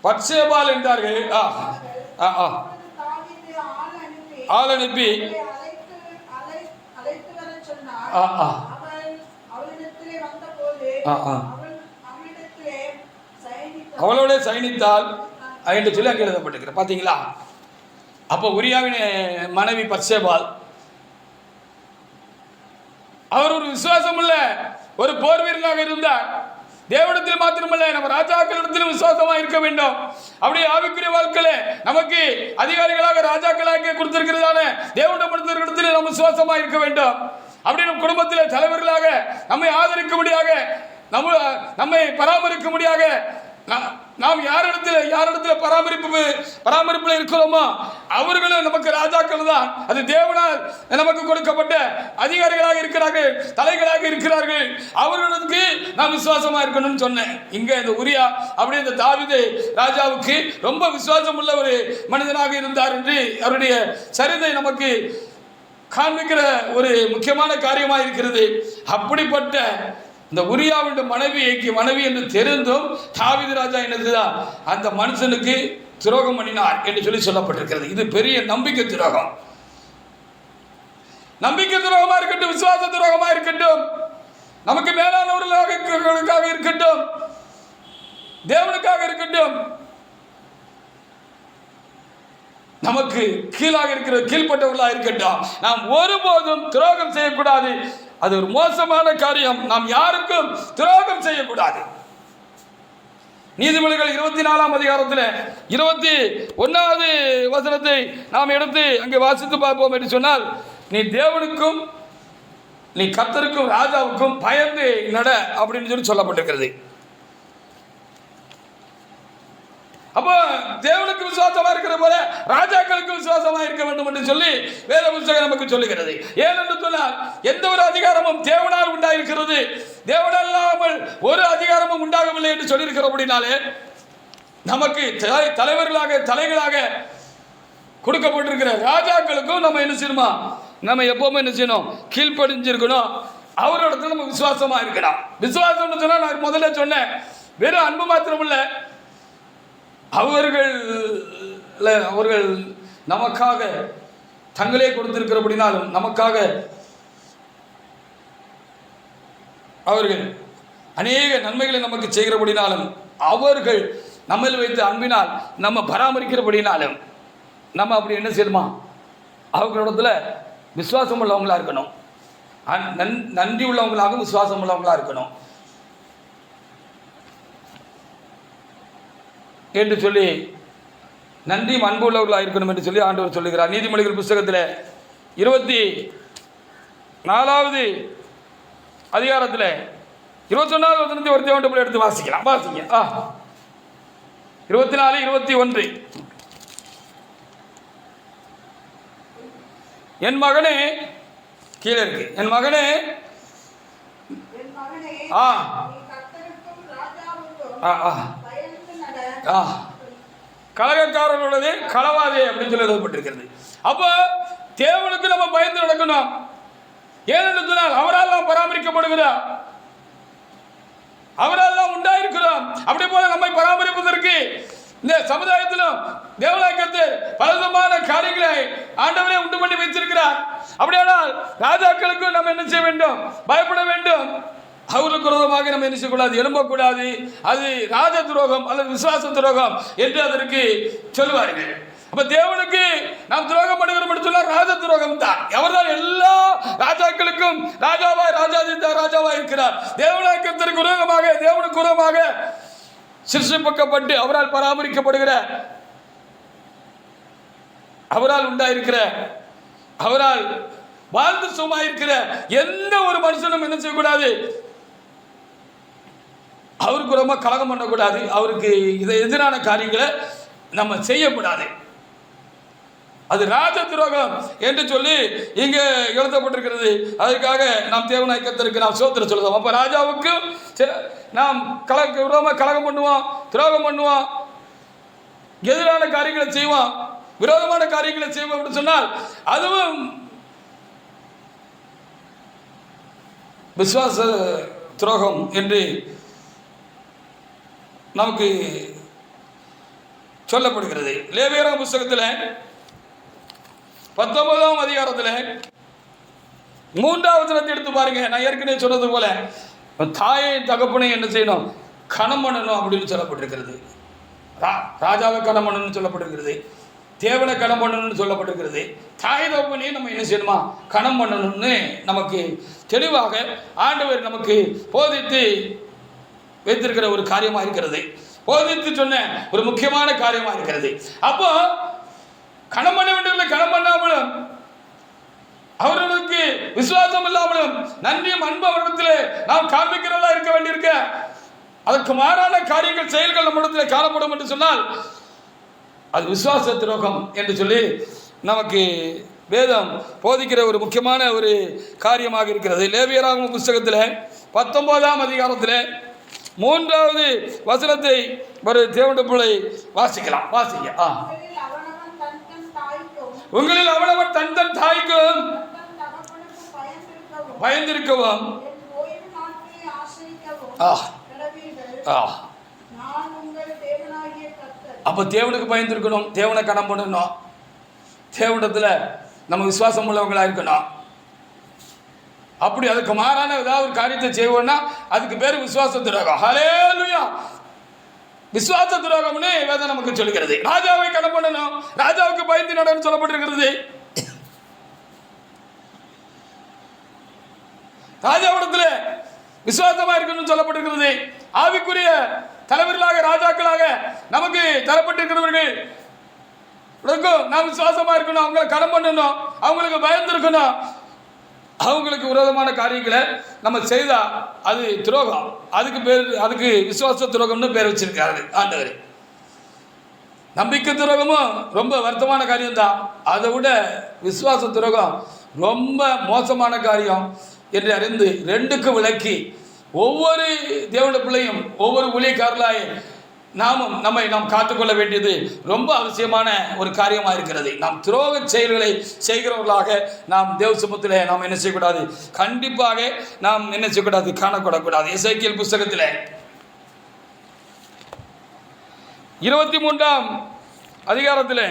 பத்சேபாள் என்றார்கள். ஆள் அனுப்பி அவளோட சயனித்தால் என்று சொல்லி அங்கே எழுதப்பட்டிருக்கிற. பார்த்தீங்களா? அப்போ உரியாவின் மனைவி பத்சேபாள், அவர் ஒரு விசுவாசம் உள்ள ஒரு போர் வீரனாக இருந்தார். தேவனிடத்தில் மாத்திரமல்ல, நம்ம ராஜாக்களிடத்திலும் விசுவாசமாக இருக்க வேண்டும். அப்படியே ஆவிக்குரிய வாழ்க்கையில நமக்கு அதிகாரிகளாக ராஜாக்களாக கொடுத்திருக்கிறதான தேவனிடத்தில் நம்ம விசுவாசமாக இருக்க வேண்டும். அப்படி நம் குடும்பத்தில் தலைவர்களாக நம்மை ஆதரிக்கும்படியாக, நம்மை பராமரிக்கும்படியாக நாம் யாரிடத்தில் பராமரிப்பில் இருக்கிறோமோ அவர்களும் நமக்கு ராஜாக்கள் தான். அது தேவனால் நமக்கு கொடுக்கப்பட்ட அதிகாரிகளாக இருக்கிறார்கள், தலைகளாக இருக்கிறார்கள். அவர்களுக்கு நாம் விசுவாசமா இருக்கணும்னு சொன்னேன். இங்க இந்த உரியா அப்படியே இந்த தாவீது ராஜாவுக்கு ரொம்ப விசுவாசம் உள்ள ஒரு மனிதனாக இருந்தார் என்று அவருடைய சரிதை நமக்கு காண்பிக்கிற ஒரு முக்கியமான காரியமாக இருக்கிறது. அப்படிப்பட்ட இந்த உரியாவுடைய மனைவி என்று தெரிந்தும் தாவீது ராஜா என்னதுதான் அந்த மனுஷனுக்கு துரோகம் பண்ணினார் என்று சொல்லி சொல்லப்பட்டிருக்கிறது. இது பெரிய நம்பிக்கை துரோகம். நம்பிக்கை துரோகமா இருக்கட்டும், விசுவாச துரோகமா இருக்கட்டும், நமக்கு மேலானவர்களுக்காக இருக்கட்டும், தேவனுக்காக இருக்கட்டும், நமக்கு கீழ்ப்பட்டவர்களாக இருக்கட்டும், நாம் ஒருபோதும் துரோகம் செய்யக்கூடாது. அது ஒரு மோசமான காரியம். நாம் யாருக்கும் துரோகம் செய்யக்கூடாது. நீதிமொழிகள் 24ஆம் அதிகாரத்தில் 21வது வசனத்தை நாம் எடுத்து அங்கே வாசித்து பார்ப்போம் என்று சொன்னால், நீ தேவனுக்கும் நீ கர்த்தருக்கும் ராஜாவுக்கும் பயந்து நட அப்படின்னு சொல்லப்பட்டிருக்கிறது. அப்போ தேவனுக்கு விசுவாசமா இருக்கிற போல ராஜாக்களுக்கு விசுவாசமா இருக்க வேண்டும் என்று சொல்லி வேத புத்தகம் நமக்கு சொல்லுகிறது. ஏனென்று சொன்னால் எந்த ஒரு அதிகாரமும் தேவனால் உண்டாயிருக்கிறது, தேவனால் இல்லாமல் ஒரு அதிகாரமும் உண்டாகவில்லை என்று சொல்லியிருக்கிறபடினாலே நமக்கு தலைவர்களாக தலைகளாக கொடுக்கப்பட்டிருக்கிற ராஜாக்களுக்கும் நம்ம என்ன செய்யணுமா, நம்ம எப்பவுமே என்ன செய்யணும், கீழ்ப்படிஞ்சிருக்கணும். அவரோடத்துல நம்ம விசுவாசமா இருக்கணும். விசுவாசம் சொன்னா நான் முதல்ல சொன்னேன், வெறும் அன்பு மாத்திரம் இல்ல, அவர்கள் நமக்காக தங்களே கொடுத்திருக்கிறபடினாலும், நமக்காக அவர்கள் அநேக நன்மைகளை நமக்கு செய்கிறபடினாலும், அவர்கள் நம்மில் வைத்து அன்பினால் நம்ம பராமரிக்கிறபடினாலும் நம்ம அப்படி என்ன செய்யணுமா, அவர்களிடத்துல விசுவாசம் உள்ளவங்களா இருக்கணும், நன்றி உள்ளவங்களாக விசுவாசம் உள்ளவங்களா இருக்கணும் என்று சொல்லி, நன்றி அன்பு உள்ளவர்களாக இருக்கணும் என்று சொல்லி ஆண்டவர் சொல்லுகிறார். நீதிமொழிகள் புத்தகத்தில் 24வது அதிகாரத்தில் 21வது வசனத்தை ஒரு தேவன் எடுத்து வாசிக்கலாம். வாசிங்க. 24:21. என் மகனே, கீழே இருக்கு, என் மகனே கலகக்காரர்களோடு களவாதே அப்படின்னு சொல்லி எழுதப்பட்டிருக்கிறது. அப்போ தேவனுக்கு நம்ம பயந்து நடக்கணும். ஏனென்று சொன்னால் அவரால் நாம் பராமரிக்கப்படுகிறோம், அவரால் நாம் உண்டாயிருக்கிறோம். அப்படி போல நம்மை பராமரிப்பதற்கு இந்த சமுதாயத்திலும் தேவனாய் பலவிதமான காரியங்களை ஆண்டவரே உண்டு பண்ணி வைத்திருக்கிறார். அப்படியானால் ராஜாக்களுக்கும் நம்ம என்ன செய்ய வேண்டும், பயப்பட வேண்டும். அவர்களுக்கு விரோதமாக நம்ம என்ன செய்யக்கூடாது, எழும்பக்கூடாது. அது ராஜ துரோகம் அல்லது விசுவாச துரோகம் என்று அதற்கு சொல்லுவார்கள். அப்ப தேவனுக்கு நாம் துரோகம் பண்ணுகிறோம் என்று சொன்னால் ராஜ துரோகம் தான். அவர்தான் எல்லா ராஜாக்களுக்கும் ராஜாவாய் ராஜாவாய் இருக்கிறார். தேவனாய் கர்த்தருக்கு விரோதமாக, தேவனுக்கு விரோதமாக சிருஷ்டிக்கப்பட்டு அவரால் பராமரிக்கப்படுகிற, அவரால் உண்டாயிருக்கிற, அவரால் வாழ்ந்து சும்மாயிருக்கிற எந்த ஒரு மனுஷனும் என்ன செய்யக்கூடாது, அவருக்கு ரொம்ப கலகம் பண்ணக்கூடாது, அவருக்கு இதை எதிரான காரியங்களை நம்ம செய்யக்கூடாது. அது ராஜ துரோகம் என்று சொல்லி இங்கே எழுதப்பட்டிருக்கிறது. அதற்காக நாம் தேவனாய் கர்த்தருக்கு நாம் ஸ்தோத்திரம் சொல்லுவோம். அப்போ ராஜாவுக்கு நாம் கலகம் பண்ணுவோம், துரோகம் பண்ணுவோம், எதிரான காரியங்களை செய்வோம், விரோதமான காரியங்களை செய்வோம் அப்படின்னு சொன்னால் அதுவும் விசுவாச துரோகம் என்று நமக்கு சொல்லப்படுகிறது. லேவியராகம புத்தகத்தில் 19ஆம் அதிகாரத்தில் 3வது வசனத்தை எடுத்து பாருங்க. நான் ஏற்கனவே சொன்னது போல தாயை தகப்பனை என்ன செய்யணும், கணம் பண்ணணும் அப்படின்னு சொல்லப்பட்டிருக்கிறது. ராஜாவை கணம் பண்ணணும்னு சொல்லப்பட்டிருக்கிறது, தேவனை கணம் பண்ணணும்னு சொல்லப்பட்டிருக்கிறது. தாய் தகப்பனையும் நம்ம என்ன செய்யணுமா, கணம் பண்ணணும்னு நமக்கு தெளிவாக ஆண்டவர் நமக்கு போதித்து வைத்திருக்கிற ஒரு காரியமாக இருக்கிறது, போதித்து சொன்ன ஒரு முக்கியமான காரியமாக இருக்கிறது. அப்போ கணம் பண்ண வேண்டியவர்களை கணம் பண்ணாமலும், அவர்களுக்கு விசுவாசம் இல்லாமலும், நன்றியும் அன்பு அவரிடத்தில் நாம் காண்பிக்கிறதா இருக்க வேண்டியிருக்க, அதற்கு மாறான காரியங்கள் செயல்கள் நம்மிடத்தில் காணப்படும் என்று சொன்னால் அது விசுவாச துரோகம் என்று சொல்லி நமக்கு வேதம் போதிக்கிற ஒரு முக்கியமான ஒரு காரியமாக இருக்கிறது. லேவியராகம புத்தகத்தில் 19ஆம் அதிகாரத்தில் 3வது வசனத்தை ஒரு தேவனுடைய பிள்ளை வாசிக்கலாம். வாசிங்க. உங்களில் அவனவன் தன் தன் தாய்க்கும் பயந்திருக்கவும் அப்போ தேவனுக்கு பயந்துருக்கணும், தேவனை கணம் பண்ணணும், தேவனிடத்தில் நம்ம விசுவாசம் உள்ளவங்களா இருக்கணும். அப்படி அதுக்கு மாறான ஏதாவது ஒரு காரியத்தை செய்வோம்னா அதுக்கு பேர் விசுவாச துரோகம். ஹல்லேலூயா! விசுவாச துரோகம்னு வேதம் நமக்கு சொல்லுகிறது. ராஜாவை கணம் பண்ணணும், ராஜாவுக்கு பயந்து நடன்னு சொல்லப்பட்டிருக்கிறது. ராஜாவிடத்தில் விசுவாசமா இருக்கணும்னு சொல்லப்பட்டிருக்கிறது. ஆவிக்குரிய தலைவர்களாக ராஜாக்களாக நமக்கு தரப்பட்டிருக்கிறவர்கள் நாம் விசுவாசமா இருக்கணும், அவங்களை கடன் பண்ணணும், அவங்களுக்கு பயந்து இருக்கணும். அவங்களுக்கு விரோதமான காரியங்களை நம்ம செய்தால் அது துரோகம். அதுக்கு விசுவாச துரோகம்னு பேர் வச்சிருக்காரு ஆண்டவர். நம்பிக்கை துரோகமும் ரொம்ப வருத்தமான காரியம்தான். அதை விட விசுவாச துரோகம் ரொம்ப மோசமான காரியம் என்று அறிந்து ரெண்டுக்கு விளக்கி ஒவ்வொரு தேவனுடைய பிள்ளையும் ஒவ்வொரு ஊழியக்காரர்களாய் நாம் காத்துக்கொள்ள வேண்டியது ரொம்ப அவசியமான ஒரு காரியமாக இருக்கிறது. நாம் துரோக செயல்களை செய்கிறவர்களாக நாம் தேவ சமூகத்தில் நாம் என்ன செய்யக்கூடாது, கண்டிப்பாக நாம் என்ன செய்யக்கூடாது, காணக்கூடாது. எசேக்கியேல் புஸ்தகத்தில் 23ஆம் அதிகாரத்தில்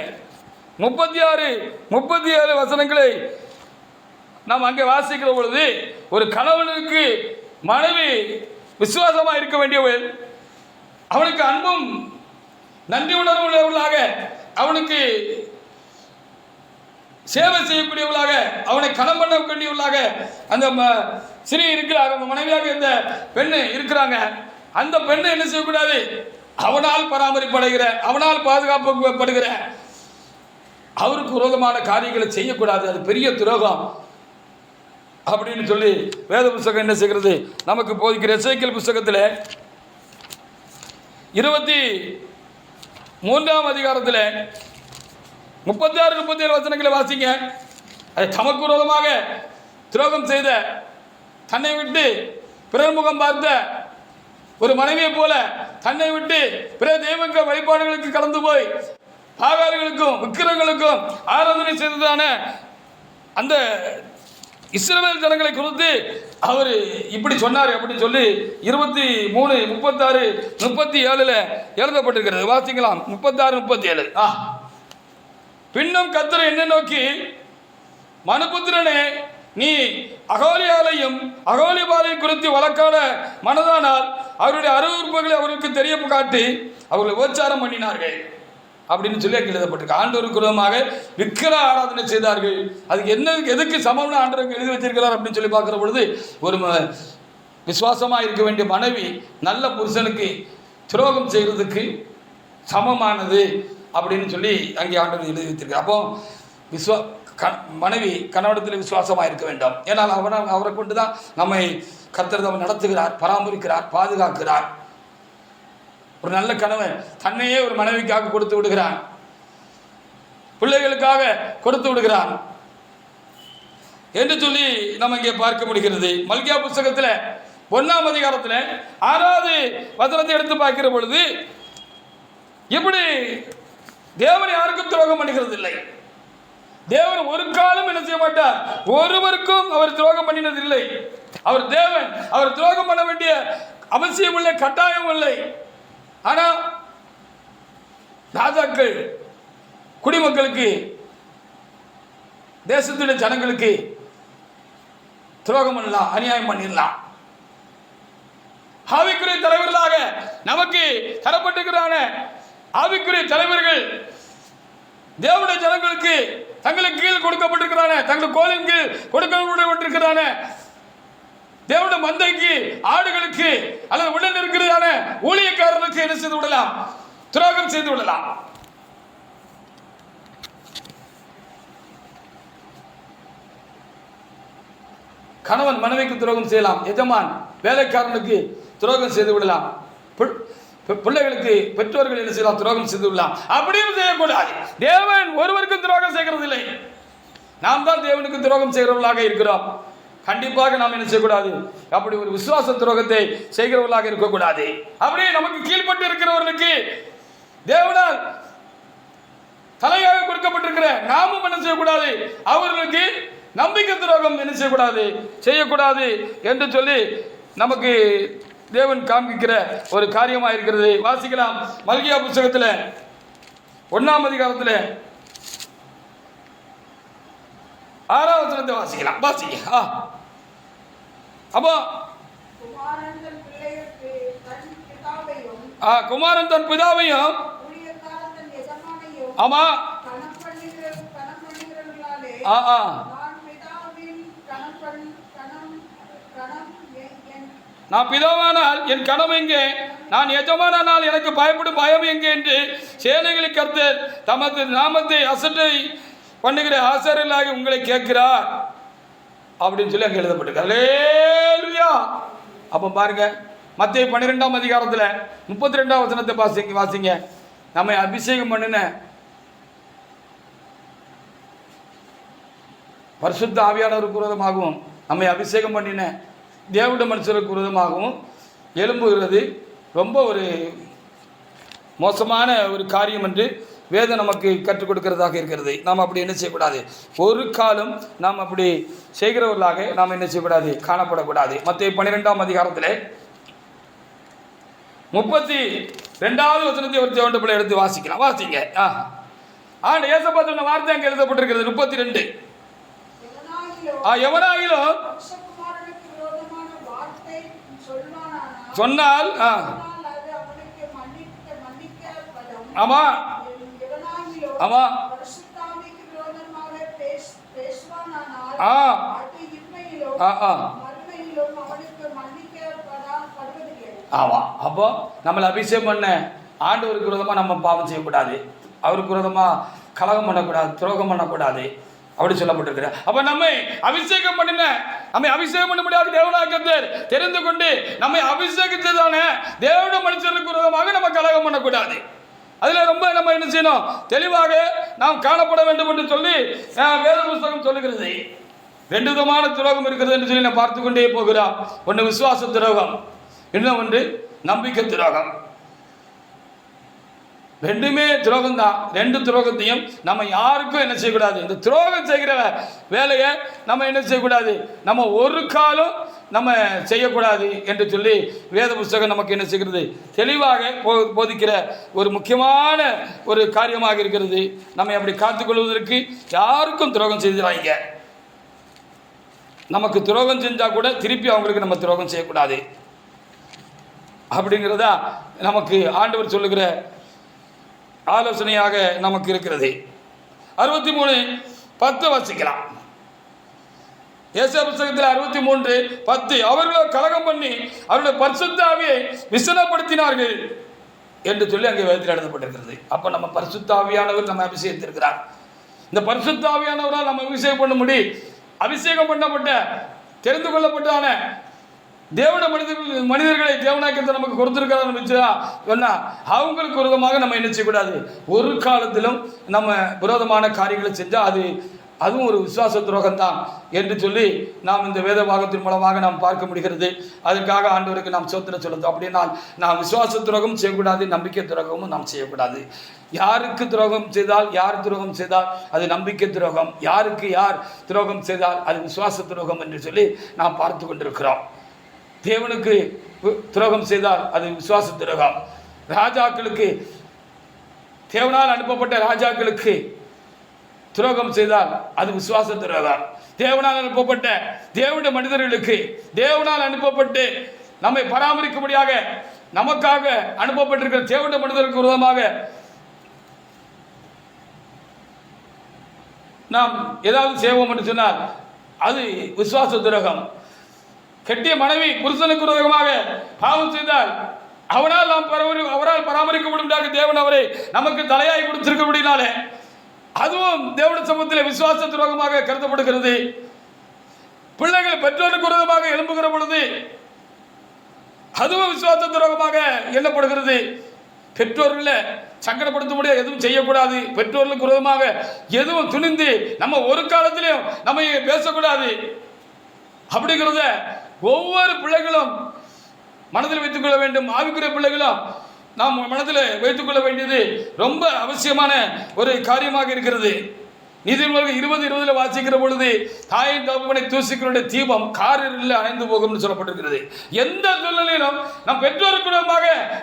36-37 வசனங்களை நாம் அங்கே வாசிக்கிற பொழுது, ஒரு கணவனுக்கு மனைவி விசுவாசமாக இருக்க வேண்டியவள், அவனுக்கு அன்பும் நன்றி உணர்வு உள்ளவர்களாக, அவனுக்கு சேவை செய்யக்கூடியவர்களாக, அவனை கணம் பண்ண வேண்டியவர்களாக அந்த ஸ்ரீ இருக்கிறார், அந்த மனைவியாக இந்த பெண்ணு இருக்கிறாங்க. அந்த பெண்ணை என்ன செய்யக்கூடாது, அவனால் பராமரிப்படைகிற, அவனால் பாதுகாக்கப்படுகிற, அவருக்கு விரோதமான காரியங்களை செய்யக்கூடாது. அது பெரிய துரோகம் அப்படின்னு சொல்லி வேத புஸ்தகம் என்ன செய்கிறது, நமக்கு போதிக்கிற. எசேக்கியேல் புஸ்தகத்தில் 23ஆம் அதிகாரத்தில் 36-37 வசனங்களை வாசிங்க. அது தமக்கு விரோதமாக துரோகம் செய்த, தன்னை விட்டு பிறர் முகம் பார்த்த ஒரு மனைவியை போல தன்னை விட்டு பிற தெய்வங்க வழிபாடுகளுக்கு கடந்து போய் பாகால்களுக்கும் விக்கிரங்களுக்கும் ஆராதனை செய்ததான அந்த இஸ்ரவேல் ஜனங்களை குறித்து அவர் இப்படி சொன்னார் அப்படின்னு சொல்லி 23-36-37 எழுதப்பட்டிருக்கிறது. வாசிக்கலாம். 36-37. பின்னும் கர்த்தர் என்னை நோக்கி, மனுபுத்திரனே, நீ அகோலியாலையும் அகோலிபாலையும் குறித்து வழக்காட மனதானால் அவருடைய அருவருப்புகளை அவருக்கு தெரிய காட்டி அவர்களை உபச்சாரம் பண்ணினார்கள் அப்படின்னு சொல்லி எழுதப்பட்டிருக்கு. ஆண்டவருக்கு விரோதமாக விக்கிர ஆராதனை செய்தார்கள். அதுக்கு எதுக்கு சமம்னு ஆண்டவருக்கு எழுதி வச்சிருக்கிறார் அப்படின்னு சொல்லி பார்க்குற பொழுது, ஒரு விசுவாசமாக இருக்க வேண்டிய மனைவி நல்ல புருஷனுக்கு துரோகம் செய்கிறதுக்கு சமமானது அப்படின்னு சொல்லி அங்கே ஆண்டவர் எழுதி வைத்திருக்கிறார். அப்போ மனைவி கணவனிடத்தில் விசுவாசமாக இருக்க வேண்டும். ஏன்னால் அவரை கொண்டு தான் நம்மை கர்த்தர் நடத்துகிறார், பராமரிக்கிறார், பாதுகாக்கிறார். ஒரு நல்ல கணவன் தன்னையே ஒரு மனைவிக்காக கொடுத்து விடுகிறான், பிள்ளைகளுக்காக கொடுத்து விடுகிறான் என்று சொல்லி நம்ம இங்கே பார்க்க முடிகிறது. மல்கியா புஸ்தகத்தில் 1ஆம் அதிகாரத்தில் 6வது வசனத்தை எடுத்து பார்க்கிற பொழுது, இப்படி தேவன் யாருக்கும் துரோகம் பண்ணுகிறது இல்லை. தேவன் ஒரு காலம் என்ன செய்ய மாட்டார், ஒருவருக்கும் அவர் துரோகம் பண்ணினது இல்லை. அவர் தேவன், அவர் துரோகம் பண்ண வேண்டிய அவசியம் இல்லை, கட்டாயம் இல்லை. ஆனால் ராஜாக்கள் குடிமக்களுக்கு, தேசத்துடைய ஜனங்களுக்கு துரோகம் பண்ணலாம், அநியாயம் பண்ணிடலாம். ஆவிக்குரிய தலைவர்களாக நமக்கு தரப்பட்டிருக்கிறான ஆவிக்குரிய தலைவர்கள் தேவனுடைய ஜனங்களுக்கு தங்களுக்கு கீழ் கொடுக்கப்பட்டிருக்கிறான, தங்களுக்கு கோலின் கீழ் கொடுக்கப்பட்டிருக்கிறான தேவனுடைய மந்தைக்கு, ஆடுகளுக்கு அல்லது உடன் இருக்கிறதான ஊழியக்காரர்களுக்கு என்ன செய்து விடலாம், துரோகம் செய்து விடலாம். கணவன் மனைவிக்கு துரோகம் செய்யலாம், எஜமான் வேலைக்காரனுக்கு துரோகம் செய்து விடலாம், பிள்ளைகளுக்கு பெற்றோர்கள் என்ன செய்யலாம், துரோகம் செய்து விடலாம். அப்படியும் செய்யக்கூடாது. தேவன் ஒருவருக்கும் துரோகம் செய்கிறது இல்லை. நாம் தான் தேவனுக்கு துரோகம் செய்கிறவர்களாக இருக்கிறோம். கண்டிப்பாக நாம் என்ன செய்யக்கூடாது, அப்படி ஒரு விசுவாச துரோகத்தை செய்கிறவர்களாக இருக்கக்கூடாது. அப்படியே நமக்கு கீழ்பட்டு இருக்கிறவர்களுக்கு தேவனால் தலையாக கொடுக்கப்பட்டிருக்கிற நாமும் என்ன செய்யக்கூடாது, அவர்களுக்கு நம்பிக்கை துரோகம் என்ன செய்யக்கூடாது என்று சொல்லி நமக்கு தேவன் காண்பிக்கிற ஒரு காரியமாக இருக்கிறது. வாசிக்கலாம். மல்கியா புஸ்தகத்தில் 1ஆம் அதிகாரத்தில் 6வது வசனத்தை வாசிக்கலாம். வாசிக்க. அப்போ குமாரன் தன் பிதாவையும், ஆமா, நான் பிதாவானால் என் கணம் எங்கே, நான் எஜமானால் எனக்கு பயப்படும் பயம் எங்கே என்று சேனைகளை கர்த்தர் தமது நாமத்தை அசட்டை பண்ணுகிற ஆசாரியர்களாக உங்களை கேட்கிறார். அப்படின்னு சொல்லி அங்கே எழுதப்பட்டிருக்கு. அல்லேலூயா. அப்போ பாருங்க, மத்தேயு 12ஆம் அதிகாரத்தில் 32ஆம் வசனத்தை வாசிங்க. நம்மை அபிஷேகம் பண்ணின பரிசுத்த ஆவியானவருக்கு விரோதமாகவும் நம்மை அபிஷேகம் பண்ணின தேவனுடைய மனுஷருக்கு விரோதமாகவும் எழும்புகிறது ரொம்ப ஒரு மோசமான ஒரு காரியம் என்று வேதம் நமக்கு கற்றுக் கொடுக்கிறதாக இருக்கிறது. நாம் அப்படி என்ன செய்யக்கூடாது, ஒரு காலம் நாம் அப்படி செய்கிறவர்களாக நாம் என்ன செய்யக்கூடாது, காணப்படக்கூடாது. மத்தேயு 12ஆம் அதிகாரத்தில் 32வது வசனத்தை ஒரு தேவனுடைய பிள்ளை எடுத்து வாசிக்கலாம். வாசிங்க. ஏசப்பா சொன்ன வார்த்தை அங்கே எழுதப்பட்டிருக்கிறது. 32. எவனாகிலும் சொன்னால் ஆமா ஆமா ஆமா. அப்போ நம்மளை அபிஷேகம் பண்ண ஆண்டவருக்கு விரோதமா நம்ம பாவம் செய்யக்கூடாது, அவருக்கு விரோதமா கலகம் பண்ணக்கூடாது, துரோகம் பண்ணக்கூடாது அப்படி சொல்லப்பட்டிருக்கிறார். அப்ப நம்மை அபிஷேகம் பண்ணின நம்மை அபிஷேகம் பண்ண முடியாது தேவனாக தெரிந்து கொண்டு நம்மை அபிஷேகித்ததான தேவனுடைய மனுஷருக்கு விரோதமாக நம்ம கலகம் பண்ணக்கூடாது. அதுல ரொம்ப நம்ம என்ன செய்யணும், தெளிவாக நாம் காணப்பட வேண்டும் என்று சொல்லி வேத புஸ்தகம் சொல்லுகிறது. 2 விதமான துரோகம் இருக்கிறது என்று சொல்லி நான் பார்த்து கொண்டே போகிறோம். ஒன்று விசுவாச துரோகம், இன்னொன்று நம்பிக்கை துரோகம். ரெண்டுமே துரோகம் தான். 2 துரோகத்தையும் நம்ம யாருக்கும் என்ன செய்யக்கூடாது, இந்த துரோகம் செய்கிற வேலையை நம்ம என்ன செய்யக்கூடாது, நம்ம ஒரு காலம் நம்ம செய்யக்கூடாது என்று சொல்லி வேத புஸ்தகம் நமக்கு என்ன செய்கிறது, தெளிவாக போதிக்கிற ஒரு முக்கியமான ஒரு காரியமாக இருக்கிறது. நம்ம அப்படி காத்துக்கொள்வதற்கு யாருக்கும் துரோகம் செய்திடாங்க. நமக்கு துரோகம் செஞ்சால் கூட திருப்பி அவங்களுக்கு நம்ம துரோகம் செய்யக்கூடாது அப்படிங்கிறதா நமக்கு ஆண்டவர் சொல்லுகிற ஆலோசனையாக நமக்கு இருக்கிறது. 63:10 வாசிக்கலாம். ஏசாயா புத்தகத்தில் 63:10 அவர்களோ கலகம் பண்ணி அவருடைய பரிசுத்த ஆவியை விசனப்படுத்தினார்கள் என்று சொல்லி அங்கே வேதத்தில் எழுதப்பட்டிருக்கிறது. அப்போ நம்ம பரிசுத்த ஆவியானவர் நம்ம அபிஷேகத்திருக்கிறார். இந்த பரிசுத்த ஆவியானவரால் நம்ம அபிஷேகம் பண்ண முடியும். அபிஷேகம் பண்ணப்பட்ட தெரிந்து கொள்ளப்பட்டான தேவன மனிதர்களை தேவனாக்கத்தை நமக்கு கொடுத்திருக்கிறான்னு சொன்னா அவங்களுக்கு விரோதமாக நம்ம என்ன செய்யக்கூடாது, ஒரு காலத்திலும் நம்ம விரோதமான காரியங்களை செஞ்சால் அதுவும் ஒரு விசுவாச துரோகம் தான் என்று சொல்லி நாம் இந்த வேத பாகத்தின் மூலமாக நாம் பார்க்க முடிகிறது. அதற்காக ஆண்டவருக்கு நாம் சோத்திரம் செலுத்தோம். அப்படின்னா நாம் விசுவாச துரோகம் செய்யக்கூடாது, நம்பிக்கை துரோகமும் நாம் செய்யக்கூடாது. யாருக்கு துரோகம் செய்தால், யார் துரோகம் செய்தால் அது நம்பிக்கை துரோகம், யாருக்கு யார் துரோகம் செய்தால் அது விசுவாச துரோகம் என்று சொல்லி நாம் பார்த்து கொண்டிருக்கிறோம். தேவனுக்கு துரோகம் செய்தால் அது விசுவாச துரோகம். ராஜாக்களுக்கு, தேவனால் அனுப்பப்பட்ட ராஜாக்களுக்கு துரோகம் செய்தால் அது விசுவாச துரோகம். தேவனால் அனுப்பப்பட்ட தேவனுடைய மனிதர்களுக்கு, தேவனால் அனுப்பப்பட்டு நம்மை பராமரிக்கும்படியாக நமக்காக அனுப்பப்பட்டிருக்கிற தேவனுடைய மனிதர்களுக்கு விரோதமாக நாம் ஏதாவது செய்வோம் என்று சொன்னால் அது விசுவாச துரோகம். கெட்டிய மனைவி புருஷனுக்கு விரோதமாக பாவம் செய்தால் அவரால் பராமரிக்கப்படும் தேவன் அவரை நமக்கு தலையாய் கொடுத்திருக்கபடினாலே அதுவும் தேவனுடைய சமூகத்தில் விசுவாச துரோகமாக கருதப்படுகிறது. பிள்ளைகள் பெற்றோருக்கு விரோதமாக எழும்புகிற பொழுது அதுவும் விசுவாச துரோகமாக எண்ணப்படுகிறது. பெற்றோர்களை சங்கடப்படுத்த முடியாது, எதுவும் செய்யக்கூடாது. பெற்றோர்களுக்கு விரோதமாக எதுவும் துணிந்து நம்ம ஒரு காலத்திலையும் நம்ம பேசக்கூடாது. அப்படிங்கிறத ஒவ்வொரு பிள்ளைகளும் மனதில் வைத்துக் கொள்ள வேண்டும். ஆவிக்குரிய பிள்ளைகளும் நாம் மனதில் வைத்துக் கொள்ள வேண்டியது ரொம்ப அவசியமான ஒரு காரியமாக இருக்கிறது. நீதிமொழிகள் 20:20 வாசிக்கிற பொழுது தாயின் தகப்பனை தூசிக்கிறோட தீபம் காரில் அணைந்து போகும்னு சொல்லப்பட்டிருக்கிறது. எந்த சூழ்நிலையிலும் நம் பெற்றோருக்கு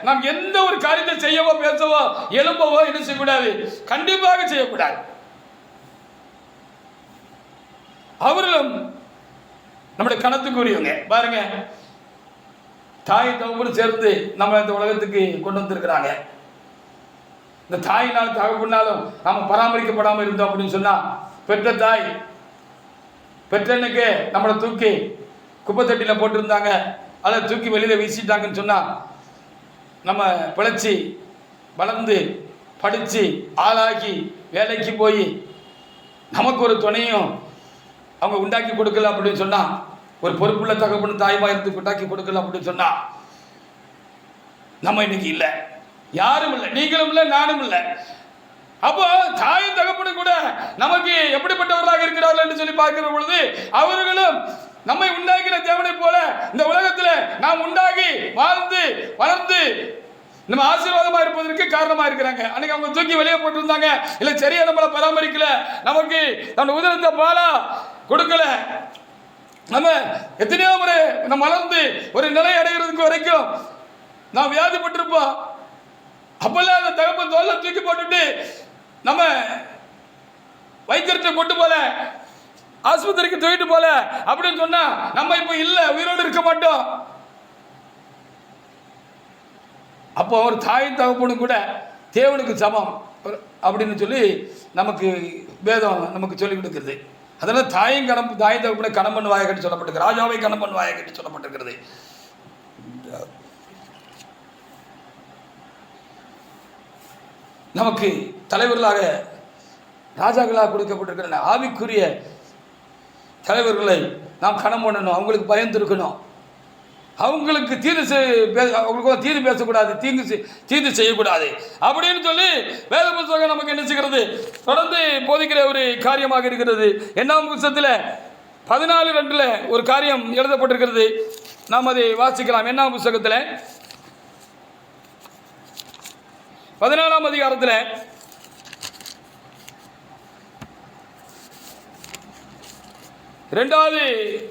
நாம் எந்த ஒரு காரியத்தை செய்யவோ பேசவோ எழும்பவோ என்ன செய்யக்கூடாது, கண்டிப்பாக செய்யக்கூடாது. அவர்களும் நம்முடைய கணத்துக்குரியவங்க. பாருங்க, தாய் தகப்பனும் சேர்ந்து நம்ம இந்த உலகத்துக்கு கொண்டு வந்திருக்கிறாங்க. இந்த தாயினாலும் தகப்பனாலும் நம்ம பராமரிக்கப்படாமல் இருந்தோம் அப்படின்னு சொன்னால், பெற்ற தாய் பெற்றனுக்கு நம்மளை தூக்கி குப்பைத்தட்டியில் போட்டிருந்தாங்க, அதை தூக்கி வெளியில் வீசிட்டாங்கன்னு சொன்னால் நம்ம பிழைச்சி வளர்ந்து படித்து ஆளாக்கி வேலைக்கு போய் நமக்கு ஒரு துணையும் அவங்க உண்டாக்கி கொடுக்கல அப்படின்னு சொன்னா, ஒரு பொறுப்புள்ள தகப்பன் தாய்மா இருந்து உண்டாக்கி கொடுக்கல அப்படின்னு சொன்னா, நம்ம இன்னைக்கு இல்லை, யாரும் இல்லை, நீங்களும் இல்லை, நானும் இல்லை. அப்போ தாயும் தகப்பனும் கூட நமக்கு எப்படிப்பட்டவர்களாக இருக்கிறார்கள் என்று சொல்லி பார்க்கிற பொழுது, அவர்களும் நம்மை உண்டாக்கின தேவனை போல இந்த உலகத்தில் நாம் உண்டாகி வாழ்ந்து வளர்ந்து நம்ம ஆசீர்வாதமா இருப்பதற்கு காரணமா இருக்கிறாங்க. அன்னைக்கு அவங்க தூக்கி வெளியே போட்டிருந்தாங்க, இல்ல சரியா நம்மளை பராமரிக்கல, நமக்கு நம்ம உதிரத்தை பாலா கொடுக்கல, நம்ம எத்தனையோ முறை நம்ம வளர்ந்து ஒரு நிலை அடைகிறதுக்கு வரைக்கும் நாம் வியாதிப்பட்டிருப்போம். அப்பெல்லாம் அந்த தகப்பன் தோல்ல தூக்கி போட்டுட்டு நம்ம வைத்தியர்கிட்ட கொண்டு போல, ஆஸ்பத்திரிக்கு தூக்கிட்டு போல அப்படின்னு சொன்னா நம்ம இப்ப இல்ல, உயிரோடு இருக்க மாட்டோம். அப்போ ஒரு தாயின் தகப்பனும் கூட தேவனுக்கு சமம் அப்படின்னு சொல்லி நமக்கு வேதம் நமக்கு சொல்லிக் கொடுக்கிறது. அதனால தாயின் தகப்பனை கணம் பண்ணுவாயாக என்று சொல்லப்பட்டிருக்கிறது, ராஜாவை கணம் பண்ணுவாயாக என்று சொல்லப்பட்டிருக்கிறது. நமக்கு தலைவர்களாக ராஜாக்களாக கொடுக்கப்பட்டிருக்கிற ஆவிக்குரிய தலைவர்களை நாம் கணம் பண்ணணும், அவங்களுக்கு பயந்து இருக்கணும், அவங்களுக்கு அவங்களுக்கு தீது பேசக்கூடாது, தீங்கு செய்யக்கூடாது அப்படின்னு சொல்லி வேத புத்தகம் நமக்கு என்ன செய்கிறது, தொடர்ந்து போதிக்கிற ஒரு காரியமாக இருக்கிறது. என்னாம் புத்தகத்தில் 14:2 ஒரு காரியம் எழுதப்பட்டிருக்கிறது, நாம் அதை வாசிக்கலாம். என்னாம் புத்தகத்தில் 14ஆம் அதிகாரத்தில் 2வது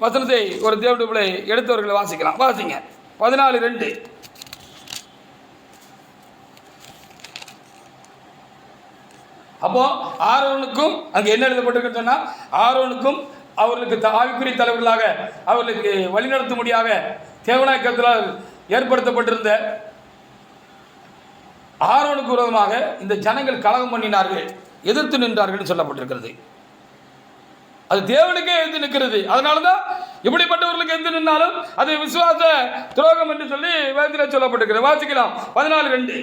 வசனத்தை ஒரு தேவனுடைய பிள்ளை எடுத்தவர்களை வாசிக்கலாம். வாசிங்க 14:2. அப்போ ஆரோனுக்கும் அங்கே என்ன எழுதப்பட்டிருக்குன்னு சொன்னா, ஆரோனுக்கும் அவர்களுக்கு ஆவிக்குரிய தலைவர்களாக அவர்களுக்கு வழிநடத்தும்படியாக தேவநாயகத்தால் ஏற்படுத்தப்பட்டிருந்த ஆரோனுக்கு விரோதமாக இந்த ஜனங்கள் கலகம் பண்ணினார்கள், எதிர்த்து நின்றார்கள் சொல்லப்பட்டிருக்கிறது. அது தேவனுக்கே எதிர்த்து நிற்கிறது. அதனாலதான் இப்படிப்பட்டவர்களுக்கு எதிர்த்து நின்னாலும் அது விசுவாச துரோகம் என்று சொல்லி வேதத்தில் சொல்லப்பட்டிருக்கிறது. வாசிக்கலாம் 14:2.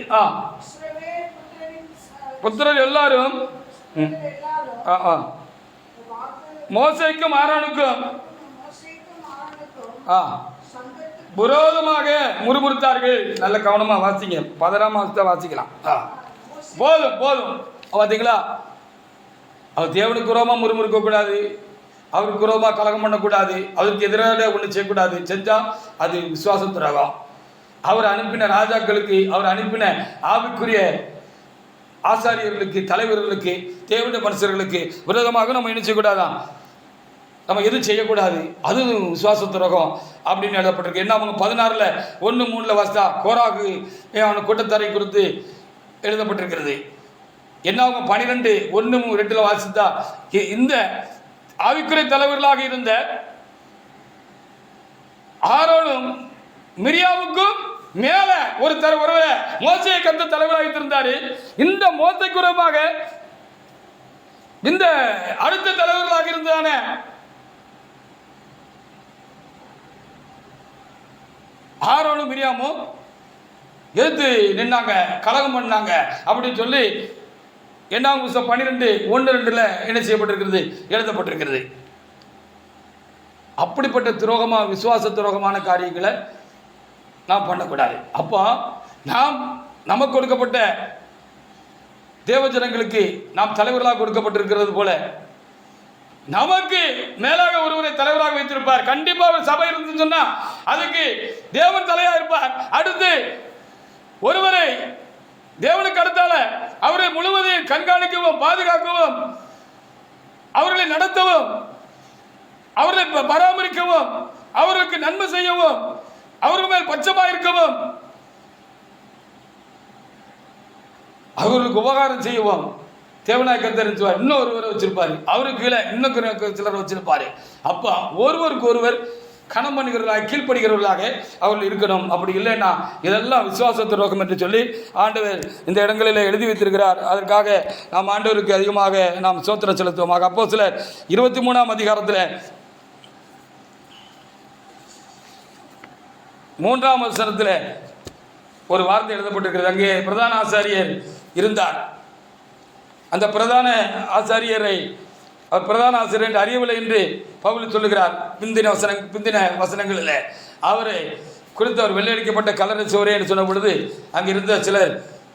புத்திரர் எல்லாரும் மோசேக்கும் ஆரோனுக்கும் விரோதமாக முறுமுறுத்தார்கள். நல்ல கவனமா வாசிங்க, 16ஆம் வசனத்தை வாசிக்கலாம். போதும் போதும், பார்த்தீங்களா? அவர் தேவனுக்கு விரோதமாக முறுமுறுக்க கூடாது, அவருக்கு விரோதமாக கலகம் பண்ணக்கூடாது, அவருக்கு எதிராக ஒன்று செய்யக்கூடாது. செஞ்சால் அது விசுவாச துரோகம். அவர் அனுப்பின ராஜாக்களுக்கு, அவர் அனுப்பின ஆவிக்குரிய ஆசாரியர்களுக்கு, தலைவர்களுக்கு, தேவனுடைய மனுஷர்களுக்கு விரோதமாக நம்ம என்ன செய்யக்கூடாதான், நம்ம எதுவும் செய்யக்கூடாது, அது விசுவாச துரோகம் அப்படின்னு எழுதப்பட்டிருக்கு. என்ன அவங்க 16:1-3 வாசித்தா கோராகு அவன் கூட்டத்தாரை குறித்து எழுதப்பட்டிருக்கிறது. என்ன அவங்க 12:1-2 வாசித்தா இந்த ஆவிக்குரிய தலைவர்களாக இருந்த ஆரோனும் மிரியாவுக்கும் மேல ஒருவரை மோசேயை கர்த்தர் தலைவராக இருந்தாரு. இந்த மோசேக்கு விரோதமாக இந்த அடுத்த தலைவர்களாக இருந்தான ஆரோனும் மிரியாமும் எதிர்த்து நின்னாங்க, கலகம் பண்ணாங்க அப்படின்னு சொல்லி என்னாம் புத்தகம் 12:1-2 என்ன செய்யப்பட்டிருக்கிறது, எழுதப்பட்டிருக்கிறது. அப்படிப்பட்ட துரோகமாக, விசுவாச துரோகமான காரியங்களை நாம் பண்ணக்கூடாது. அப்போ நாம் நமக்கு கொடுக்கப்பட்ட தேவஜனங்களுக்கு நாம் தலைவர்களாக கொடுக்கப்பட்டிருக்கிறது போல நமக்கு மேலாக ஒருவரை தலைவராக வைத்திருப்பார். கண்டிப்பா ஒரு சபை இருந்து சொன்னா அதுக்கு தேவன் தலையா இருப்பார். அடுத்து ஒருவரை தேவனுக்கு அடுத்தால அவரை முழுவதும் கண்காணிக்கவும், பாதுகாக்கவும், அவர்களை நடத்தவும், அவர்களை பராமரிக்கவும், அவர்களுக்கு நன்மை செய்யவும், அவர்கள் மேல் பட்சமாக இருக்கவும், அவர்களுக்கு உபகாரம் செய்யவும் தேவனாய் கர்த்தர் இன்னும் ஒருவரை வச்சிருப்பாரு, அவருக்கு கீழே இன்னும் சிலர் வச்சிருப்பாரு. அப்ப ஒருவருக்கு ஒருவர் கணம் பண்ணுகிறவர்களாக, கீழ்ப்படுகிறவர்களாக அவர்கள் இருக்கணும். அப்படி இல்லைன்னா இதெல்லாம் விசுவாச துரோகம் என்று சொல்லி ஆண்டவர் இந்த இடங்களில் எழுதி வைத்திருக்கிறார். அதற்காக நாம் ஆண்டவருக்கு அதிகமாக நாம் ஸ்தோத்திரம் செலுத்துவோமாக. அப்போஸ்தலர் 23ஆம் அதிகாரத்தில் 3ஆம் வசனத்தில் ஒரு வார்த்தை எழுதப்பட்டிருக்கிறது. அங்கே பிரதான ஆசாரியர் இருந்தார். அந்த பிரதான ஆசாரியரை அவர் பிரதான ஆசிரியர் என்று அறியவில்லை என்று பவுல் சொல்லுகிறார். பிந்தின வசனங்களில் அவரை குறித்து அவர் வெள்ளையடிக்கப்பட்ட கலரை சோரே என்று சொன்ன பொழுது அங்கே இருந்த சிலர்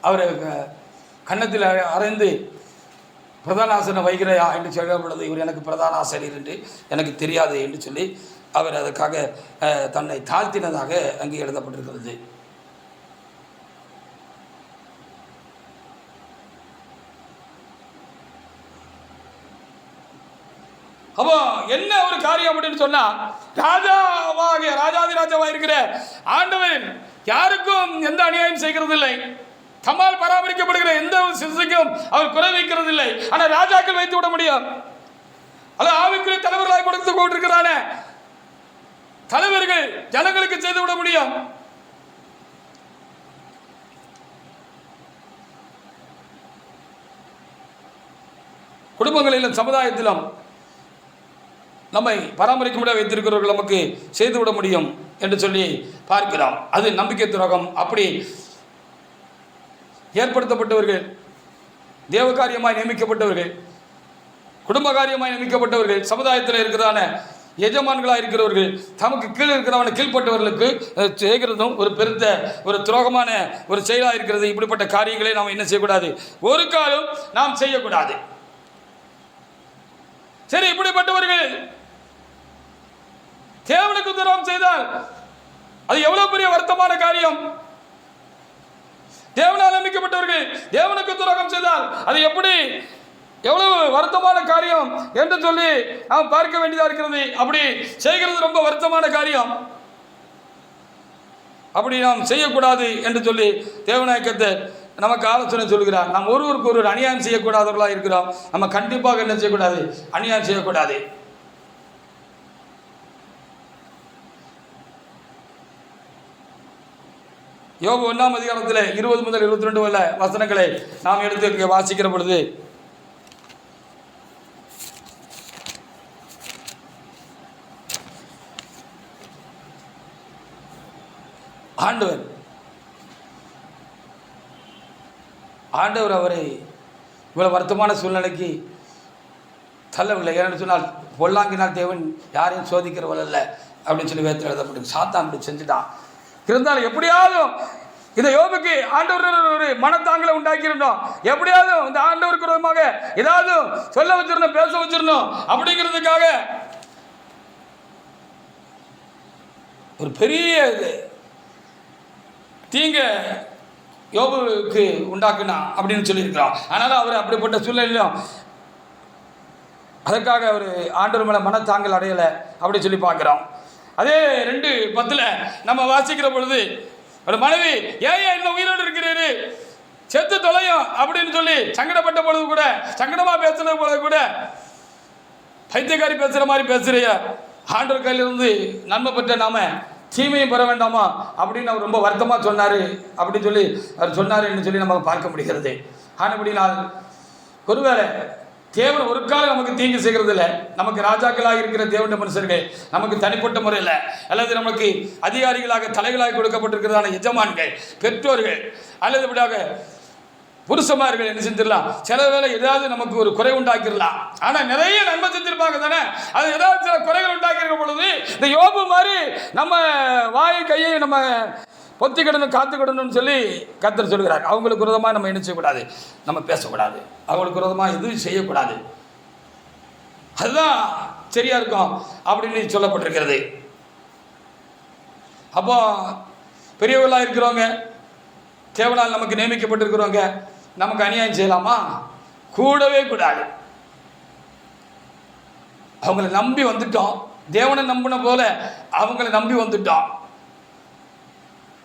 அவரை கன்னத்தில் அறைந்து பிரதான ஆசிரியர் வைகிறையா என்று சொல்ல பொழுது இவர் எனக்கு பிரதான ஆசிரியர் என்று எனக்கு தெரியாது என்று சொல்லி அவர் அதற்காக தன்னை தாழ்த்தினதாக அங்கே எழுதப்பட்டிருக்கிறது. அப்போ என்ன ஒரு காரியம் அப்படின்னு சொன்னா, ராஜாதி ராஜாவாக இருக்கிற ஆண்டவன் யாருக்கும் எந்த அநியாயம் செய்கிறது இல்லை. தம்மால் பராமரிக்கப்படுகிற எந்த சிசுக்கும் அவர் குறை வைக்கிறது இல்லை. ஆனால் ராஜாக்கள் வைத்து விட முடியும். அல்ல ஆவிக்குரிய தலைவர்களாக கொடுத்து கொண்டிருக்கிறான தலைவர்கள் ஜனங்களுக்கு செய்து விட முடியும். குடும்பங்களிலும் சமுதாயத்திலும் நம்மை பராமரிக்க முடிய வைத்திருக்கிறவர்கள் நமக்கு செய்துவிட முடியும் என்று சொல்லி பார்க்கிறோம். அது நம்பிக்கை துரோகம். அப்படி ஏற்படுத்தப்பட்டவர்கள், தேவ காரியமாய் நியமிக்கப்பட்டவர்கள், குடும்ப காரியமாய் நியமிக்கப்பட்டவர்கள், சமுதாயத்தில் இருக்கிறதான எஜமான்களாக இருக்கிறவர்கள் தமக்கு கீழே இருக்கிறவனை கீழ்பட்டவர்களுக்கு செய்கிறதும் ஒரு பெருத்த ஒரு துரோகமான ஒரு செயலாக இருக்கிறது. இப்படிப்பட்ட காரியங்களை நாம் என்ன செய்யக்கூடாது, ஒரு காலம் நாம் செய்யக்கூடாது. சரி, இப்படிப்பட்டவர்கள் தேவனுக்கு துரோகம் செய்தால் அது எவ்வளவு பெரிய வருத்தமான காரியம். தேவனால் நம்பிக்கப்பட்டவர்கள் தேவனுக்கு துரோகம் செய்தால் அது எப்படி எவ்வளவு வருத்தமான காரியம் என்று சொல்லி நாம் பார்க்க வேண்டியதாக இருக்கிறது. அப்படி செய்கிறது ரொம்ப வருத்தமான காரியம். அப்படி நாம் செய்யக்கூடாது என்று சொல்லி தேவநாயகத்தை நமக்கு ஆலோசனை சொல்கிறார். நாம் ஒருவருக்கு ஒருவர் அநியாயம் செய்யக்கூடாதவர்களாக இருக்கிறோம். நம்ம கண்டிப்பாக என்ன செய்யக்கூடாது, அநியாயம் செய்யக்கூடாது. யோபு 1ஆம் அதிகாரத்தில் 20 முதல் 22 உள்ள வசனங்களை நாம் எடுத்து வாசிக்கிற பொழுது, ஆண்டவர் அவரை இவ்வளவு வருத்தமான சூழ்நிலைக்கு தள்ளவில்லை. ஏன்னு சொன்னால் பொல்லாங்கினால் தேவன் யாரையும் சோதிக்கிறவள் அல்ல அப்படின்னு சொல்லி வேதத்தில் எழுதப்பட்டு சாத்தான் அப்படி செஞ்சுட்டான். இருந்தாலும் எப்படியாவது இந்த யோபுக்கு ஆண்டவர் ஒரு மனத்தாங்களை உண்டாக்கியிருந்தோம். எப்படியாவது இந்த ஆண்டவருக்கு விரோதமாக ஏதாவது சொல்ல வச்சிருந்தோம், பேச வச்சிருந்தோம். அப்படிங்கிறதுக்காக ஒரு பெரிய தீங்க யோபுக்கு உண்டாக்குனா அப்படின்னு சொல்லியிருக்கிறோம். அதனால் அவர் அப்படிப்பட்ட சூழ்நிலையிலும் அதற்காக அவர் ஆண்டவர் மேலே மனத்தாங்கல் அடையலை அப்படி சொல்லி பார்க்குறோம். அதே 2:10 நம்ம வாசிக்கிற பொழுது ஒரு மனைவி ஏன் என்ன உயிரோடு இருக்கிறீரு, செத்து தொலையும் அப்படின்னு சொல்லி சங்கடப்பட்ட பொழுது கூட, சங்கடமாக பேசுறது பொழுது கூட பைத்தியக்காரி பேசுகிற மாதிரி பேசுறிய, ஆண்டவர் கையிலிருந்து நன்மை பெற்ற நாம தீமையும் பெற வேண்டாமா அப்படின்னு அவர் ரொம்ப வருத்தமாக சொன்னார் அப்படின்னு சொல்லி அவர் சொன்னார் சொல்லி நம்ம பார்க்க முடிகிறது. ஆனபடினால் ஒருவேளை தேவன் ஒரு காலம் நமக்கு தீங்கு செய்கிறது இல்லை. நமக்கு ராஜாக்களாக இருக்கிற தேவனுடைய மனுஷர்கள், நமக்கு தனிப்பட்ட முறையில் அல்லது நமக்கு அதிகாரிகளாக தலைகளாக கொடுக்கப்பட்டிருக்கிறதான எஜமான்கள், பெற்றோர்கள் அல்லது இப்படியாக புருஷமார்கள் என்ன செஞ்சிடலாம், சில வேளை ஏதாவது நமக்கு ஒரு குறை உண்டாக்கிடலாம். ஆனால் நிறைய நன்மை செஞ்சிருப்பாங்க தானே, அது ஏதாவது சில குறைகள் உண்டாக்கியிருக்க பொழுது இந்த யோபு மாதிரி நம்ம வாயை கையை நம்ம பொத்திக்கிடணும் காத்துக்கிடணும்னு சொல்லி கர்த்தர் சொல்கிறார். அவங்களுக்கு விரோதமாக நம்ம என்ன செய்யக்கூடாது, நம்ம பேசக்கூடாது. அவங்களுக்கு விரோதமாக எதுவும் செய்யக்கூடாது. அதுதான் சரியா இருக்கும் அப்படின்னு சொல்லப்பட்டிருக்கிறது. அப்போ பெரியவர்களாக இருக்கிறவங்க, தேவனால் நமக்கு நியமிக்கப்பட்டிருக்கிறவங்க நமக்கு அநியாயம் செய்யலாமா? கூடவே கூடாது. அவங்களை நம்பி வந்துட்டோம், தேவனை நம்பின போல அவங்களை நம்பி வந்துட்டோம்.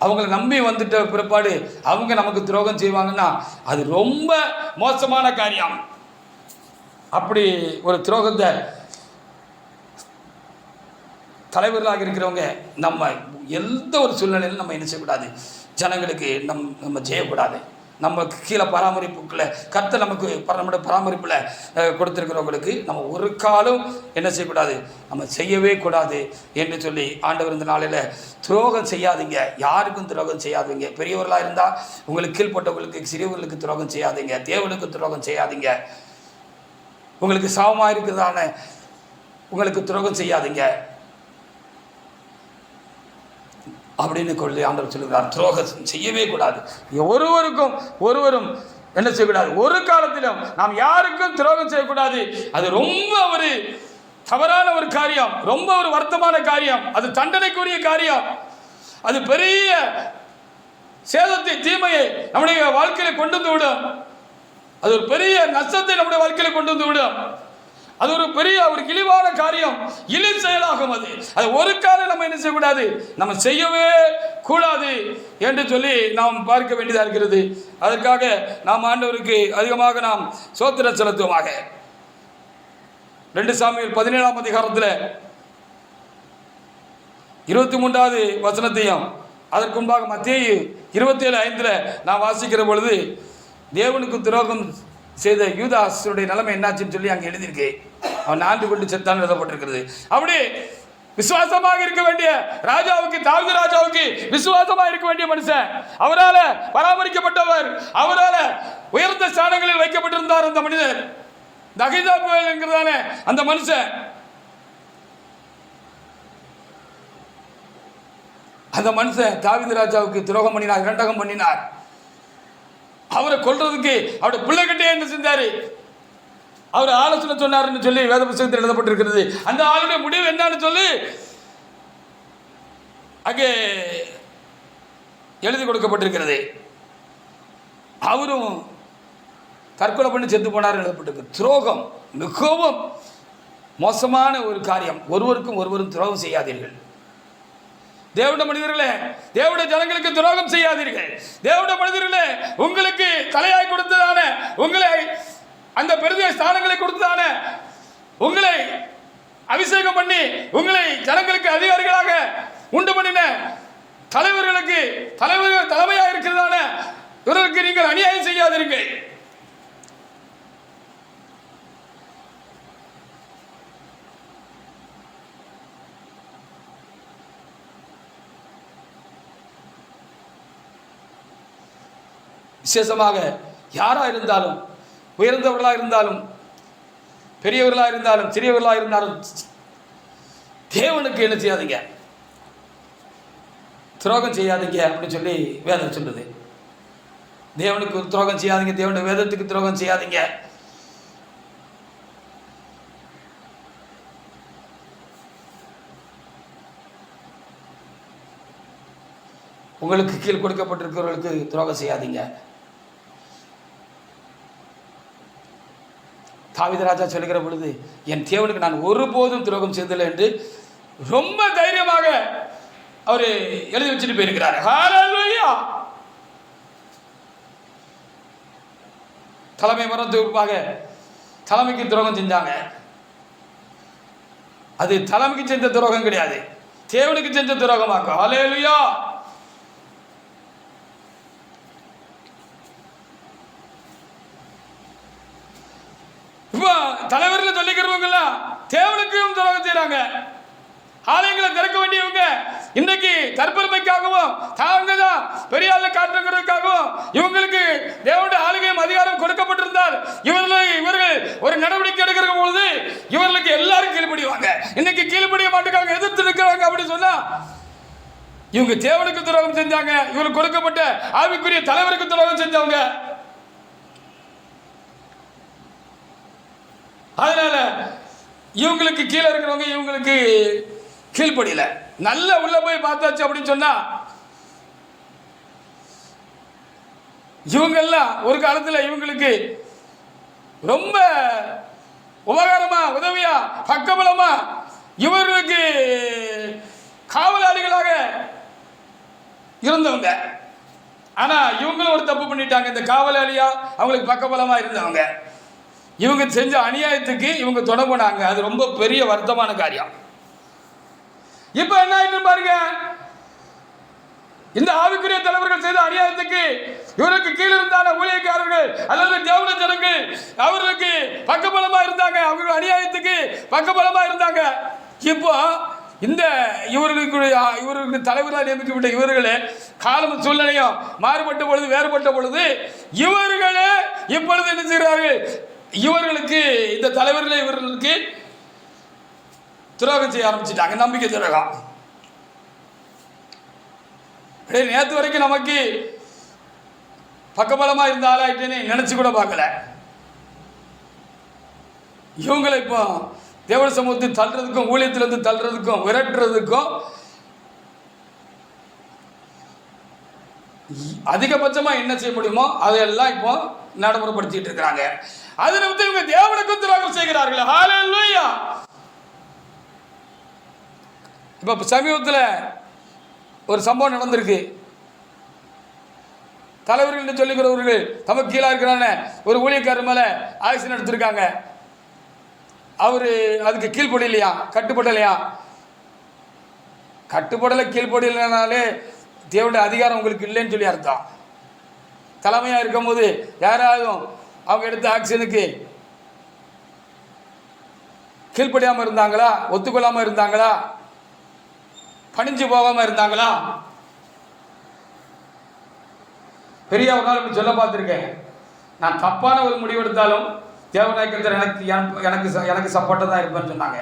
அவங்களை நம்பி வந்துட்ட பிற்பாடு அவங்க நமக்கு துரோகம் செய்வாங்கன்னா அது ரொம்ப மோசமான காரியம். அப்படி ஒரு துரோகத்தை தலைவர்களாக இருக்கிறவங்க நம்ம எந்த ஒரு சூழ்நிலையிலும் நம்ம என்ன செய்யக்கூடாது, ஜனங்களுக்கு நம்ம செய்யக்கூடாது. நமக்கு கீழே பராமரிப்புக்குள்ள கர்த்தர் நமக்கு நம்முடைய பராமரிப்பில் கொடுத்துருக்கிறவங்களுக்கு நம்ம ஒரு காலம் என்ன செய்யக்கூடாது, நம்ம செய்யவே கூடாது என்று சொல்லி ஆண்டவர் இந்த நாளில் துரோகம் செய்யாதீங்க, யாருக்கும் துரோகம் செய்யாதீங்க. பெரியவர்களாக இருந்தால் உங்களுக்கு கீழ்பட்டவர்களுக்கு, சிறியவர்களுக்கு துரோகம் செய்யாதீங்க, தேவனுக்கு துரோகம் செய்யாதீங்க. உங்களுக்கு சாபமாக இருக்கிறதான உங்களுக்கு துரோகம் செய்யாதீங்க அப்படின்னு சொல்லி ஆண்டவர் சொல்லுகிறார். துரோகம் செய்யவே கூடாது. ஒருவரும் என்ன செய்யக்கூடாது, ஒரு காலத்திலும் நாம் யாருக்கும் துரோகம் செய்யக்கூடாது. அது ரொம்ப ஒரு தவறான ஒரு காரியம், ரொம்ப ஒரு வருத்தமான காரியம், அது தண்டனைக்குரிய காரியம். அது பெரிய சேதத்தை, தீமையை நம்முடைய வாழ்க்கையில கொண்டு வந்து விடும். அது ஒரு பெரிய நஷ்டத்தை நம்முடைய வாழ்க்கையில கொண்டு வந்து விடும். அது ஒரு பெரிய ஒரு இழிவான காரியம், இழி செயலாகும். அது ஒரு காலம் நம்ம என்ன செய்யக்கூடாது, நம்ம செய்யவே கூடாது என்று சொல்லி நாம் பார்க்க வேண்டியதாக இருக்கிறது. அதற்காக நாம் ஆண்டவருக்கு அதிகமாக நாம் ஸ்தோத்திரம் செலுத்துவோமாக. 2 சாமுவேல் 17ஆம் அதிகாரத்தில் 23வது வசனத்தையும் அதற்கு முன்பாக மத்தேயு 27:5 நான் வாசிக்கிற பொழுது, தேவனுக்கு துரோகம் செய்த யூதாசுடைய நிலைமை என்னாச்சுன்னு சொல்லி அங்கே எழுதியிருக்கு. அவன் ஆண்டு கொண்டு செத்தான் எழுதப்பட்டிருக்கிறது. அப்படி விசுவாசமாக இருக்க வேண்டிய ராஜாவுக்கு, தாவீது ராஜாவுக்கு விசுவாசமாக இருக்க வேண்டிய மனுஷன், அவரால் பராமரிக்கப்பட்டவர், அவரால் உயர்ந்த ஸ்தானங்களில் வைக்கப்பட்டிருந்தார் அந்த மனிதர், அகிதோப்பேல் என்கிறதான அந்த மனுஷன். அந்த மனுஷன் தாவீது ராஜாவுக்கு துரோகம் பண்ணினார், இரண்டகம் பண்ணினார். அவரை கொல்றதுக்கு அவருடைய பிள்ளைகிட்டே என்ன செஞ்சாரு, அவர் ஆலோசனை சொன்னார்னு சொல்லி வேத புத்தகத்தில் எழுதப்பட்டிருக்கிறது. அந்த ஆளுடைய முடிவு என்னன்னு சொல்லி அங்கே எழுதி கொடுக்கப்பட்டிருக்கிறது. அவரும் தற்கொலை பண்ணி செத்து போனார் எழுதப்பட்டிருக்கு. துரோகம் மிகவும் மோசமான ஒரு காரியம். ஒருவரும் துரோகம் செய்யாதீர்கள். தேவனுடைய மனிதர்களே, தேவனுடைய ஜனங்களுக்கு துரோகம் செய்யாதீர்கள். தேவனுடைய மனிதர்களே, உங்களுக்கு தலையாய் கொடுத்ததான, உங்களை அந்த பெரிய ஸ்தானங்களை கொடுத்ததான, உங்களை அபிஷேகம் பண்ணி உங்களை ஜனங்களுக்கு அதிகாரிகளாக உண்டு பண்ணின தலைமையாக இருக்கிறதான இவர்களுக்கு நீங்கள் அநியாயம் செய்யாதீர்கள். விசேஷமாக யாராக இருந்தாலும், உயர்ந்தவர்களாக இருந்தாலும், பெரியவர்களாக இருந்தாலும், சிறியவர்களாக இருந்தாலும், தேவனுக்கு என்ன செய்யாதீங்க, துரோகம் செய்யாதீங்க அப்படின்னு சொல்லி வேதம் சொல்லுது. தேவனுக்கு துரோகம் செய்யாதீங்க, தேவனுடைய வேதத்துக்கு துரோகம் செய்யாதீங்க. உங்களுக்கு கீழ் கொடுக்கப்பட்டிருக்கிறவர்களுக்கு துரோகம் செய்யாதீங்க. தாவீது ராஜா சொல்லுகிற பொழுது, என் தேவனுக்கு நான் ஒருபோதும் துரோகம் செய்ததில்லை என்று ரொம்ப தைரியமாக அவர் எழுதி வச்சுட்டு போயிருக்கிறார். ஹல்லேலூயா. தலைமை மரணத்துக்காக தலைமைக்கு துரோகம் செஞ்சாங்க. அது தலைமைக்கு செஞ்ச துரோகம் கிடையாது, தேவனுக்கு செஞ்ச துரோகமாக்கும். ஹல்லேலூயா. இப்போ தலைவர்கள் சொல்லிக்கிறவங்கலாம் தேவனுக்கும் துரோகம் செய்யறாங்க. ஆலயங்களை திறக்க வேண்டியவங்க இன்னைக்கு தற்பெருமைக்காகவும் தாங்க தான் பெரிய ஆளை காட்டுறதுக்காகவும் இவங்களுக்கு தேவனுடைய ஆளுகையும் அதிகாரம் கொடுக்கப்பட்டிருந்தால் இவர்கள் ஒரு நடவடிக்கை எடுக்கிற பொழுது இவர்களுக்கு எல்லாரும் கீழ்படிவாங்க. இன்னைக்கு கீழ்படிய மாட்டுக்காக எதிர்த்து நிற்கிறாங்க. அப்படி சொன்னா இவங்க தேவனுக்கு துரோகம் செஞ்சாங்க, இவங்களுக்கு கொடுக்கப்பட்ட ஆவிக்குரிய தலைவருக்கு துரோகம் செஞ்சவங்க. அதனால இவங்களுக்கு கீழே இருக்கிறவங்க இவங்களுக்கு கீழ்படியல. நல்ல உள்ள போய் பார்த்தாச்சு அப்படின்னு சொன்னா இவங்கெல்லாம் ஒரு காலத்தில் இவங்களுக்கு ரொம்ப உபகாரமா, உதவியா, பக்கபலமா, இவர்களுக்கு காவலாளிகளாக இருந்தவங்க. ஆனா இவங்களும் ஒரு தப்பு பண்ணிட்டாங்க. இந்த காவலாளியா அவங்களுக்கு பக்கபலமா இருந்தவங்க இவங்க செஞ்ச அநியாயத்துக்கு இவங்க தொடங்கினாங்க. அது ரொம்ப பெரிய வருத்தமான காரியம். இப்ப என்ன ஆயிட்டு பாருங்க, இந்த ஆவிக்குரிய தலைவர்கள் செய்த அநியாயத்துக்கு இவருக்கு கீழே இருந்தான ஊழியக்காரர்கள் அல்லது தேவனுடைய ஜனங்கள் அவர்களுக்கு பக்கபலமா இருந்தாங்க, அவர்கள் அநியாயத்துக்கு பக்கபலமா இருந்தாங்க. இப்போ இந்த இவர்களுக்கு தலைவராக நியமிக்கப்பட்ட இவர்களே காலம் சூழ்நிலையும் மாறுபட்ட பொழுது, வேறுபட்ட பொழுது இவர்களே இப்பொழுது என்ன செய்கிறார்கள், இவர்களுக்கு இந்த தலைவர்களே இவர்களுக்கு துரோகம் செய்ய ஆரம்பிச்சிட்டாங்க. நம்பிக்கை துரோகம். நேற்று வரைக்கும் நமக்கு பக்கபலமாக இருந்த ஆளாயிட்டேன்னு நினச்சி கூட பார்க்கல. இவங்களை இப்போ தேவ சமூகத்தை தள்ளுறதுக்கும் ஊழியத்திலிருந்து தள்ளுறதுக்கும் விரட்டுறதுக்கும் அதிகபட்சமாக என்ன செய்ய முடியுமோ அதையெல்லாம் இப்போ நடைமுறைப்படுத்திட்டு இருக்கிறாங்க. அதை நிமித்தம் இவங்க தேவனுக்கும் துரோகம் செய்கிறார்கள். ஹல்லேலூயா. இப்போ சமீபத்தில் ஒரு சம்பவம் நடந்திருக்கு. தலைவர்கள் சொல்லிக்கிறவர்கள் தமக்கு கீழே இருக்கிறான ஒரு ஊழியக்காரர் மேலே ஆக்சிடென்ட் எடுத்திருக்காங்க. அவர் அதுக்கு கீழ்ப்படலையா, கட்டுப்படலையா. கட்டுப்படலை கீழ்ப்படலைனாலே தேவனுடைய அதிகாரம் உங்களுக்கு இல்லைன்னு சொல்லி அர்த்தம். தலைமையாக இருக்கும்போது யாராவது அவங்க எடுத்த ஆக்ஷனுக்கு கீழ்ப்படியாமல் இருந்தாங்களா, ஒத்துக்கொள்ளாமல் இருந்தாங்களா, பணிஞ்சு போகாமல் இருந்தாங்களா? பெரிய ஒரு நாள் இப்படி சொல்ல பார்த்துருக்கேன். நான் தப்பான ஒரு முடிவு எடுத்தாலும் தேவநாயகத்தில் எனக்கு சப்போர்ட்டாக தான் இருப்பேன்னு சொன்னாங்க.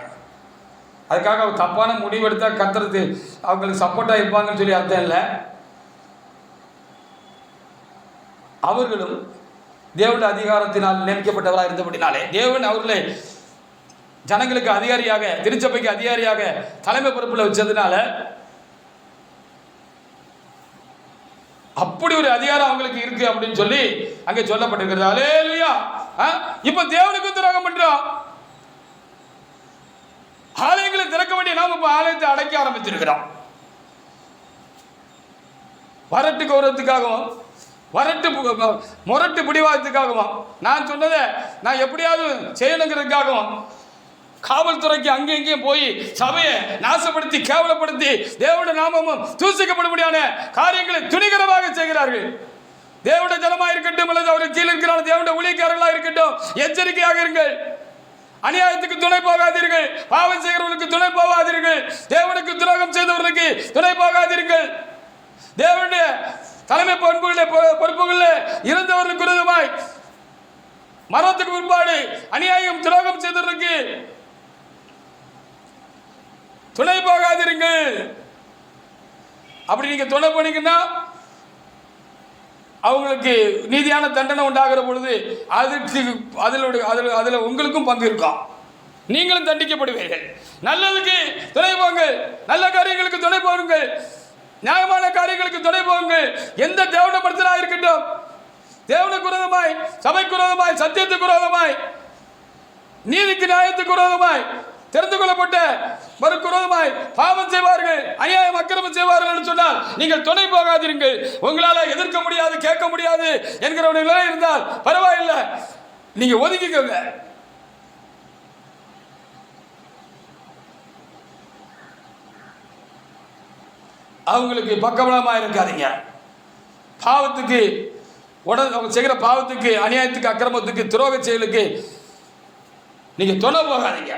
அதுக்காக அவர் தப்பான முடிவு எடுத்தால் கத்துறது அவங்களுக்கு சப்போர்ட்டாக இருப்பாங்கன்னு சொல்லி அர்த்தம் இல்லை. அவர்களும் தேவனுடைய அதிகாரத்தினால் நியமிக்கப்பட்டவராக இருந்தபடினாலே தேவன் அவர்களை ஜனங்களுக்கு அதிகாரியாக, திருச்சபைக்கு அதிகாரியாக தலைமை பொறுப்பில் வச்சதுனால அப்படி ஒரு அதிகாரம் அவங்களுக்கு இருக்கு அப்படின்னு சொல்லி அங்கே சொல்லப்பட்டிருக்கிறது. அல்லேலூயா. இப்ப தேவனுக்கு துரோகம் பண்றோம். ஆலயங்களை திறக்க வேண்டிய நாம் இப்ப ஆலயத்தை அடைக்க ஆரம்பிச்சிருக்கிறோம். வரட்டு கௌரவத்துக்காகவும் முரட்டு பிடிவாதத்துக்காகவும் நான் சொன்னதை நான் எப்படியாவது செய்யணுங்கிறதுக்காகவும் காவல்துறைக்கு அங்கே இங்கேயும் போய் சபையை நாசப்படுத்தி கேவலப்படுத்தி தேவனுடைய நாமமும் தூசிக்கப்படும்படியான காரியங்களை துணிகரமாக செய்கிறார்கள். தேவனுடைய ஜனமாக இருக்கட்டும் அல்லது அவருக்கு கீழே இருக்கிறான தேவனுடைய ஊழியக்காரர்களாக இருக்கட்டும், எச்சரிக்கையாக இருங்கள். அநியாயத்துக்கு துணை போகாதீர்கள். பாவம் செய்கிறவர்களுக்கு துணை போகாதீர்கள். தேவனுக்கு துரோகம் செய்தவர்களுக்கு துணை போகாதீர்கள். தேவனுடைய தலைமை பொறுப்புகளில் இருந்தவர்களுக்கு விரோதமாய் மரணத்துக்கு பிற்பாடு அநியாயம் துரோகம் செய்தவர்களுக்கு துணை போகாதீர்கள். அப்படி நீங்க துணை போனீங்கன்னா அவங்களுக்கு நீதியான தண்டனை உண்டாகிற பொழுது அதில் உங்களுக்கும் பங்கு இருக்கும். நீங்களும் தண்டிக்கப்படுவீர்கள். நல்லதுக்கு துணை போங்கள். நல்ல காரியங்களுக்கு துணை போங்கள். நியாயமான காரியங்களுக்கு துணை போங்கள். எந்த தேவனுடைய மனுஷனாக இருக்கட்டும், தேவனுக்கு விரோதமாய், சபைக்கு விரோதமாய், சத்தியத்துக்கு விரோதமாய், நீதிக்கு நியாயத்துக்கு விரோதமாய், தெரிந்து கொள்ளப்பட்ட விரோதமாய் பாவம் செய்வார்கள், அநியாயம் அக்கிரமம் செய்வார்கள் என்று சொன்னால் நீங்கள் துணை போகாதீர்கள். உங்களால் எதிர்க்க முடியாது, கேட்க முடியாது என்கிற ஒரு நிலை இருந்தால் பரவாயில்லை, நீங்க ஒதுக்கிக்கோங்க. அவங்களுக்கு பக்கபலமாக இருக்காதீங்க. பாவத்துக்கு அவங்க செய்கிற பாவத்துக்கு, அநியாயத்துக்கு, அக்கிரமத்துக்கு, துரோக செயலுக்கு நீங்க துணை போகாதீங்க.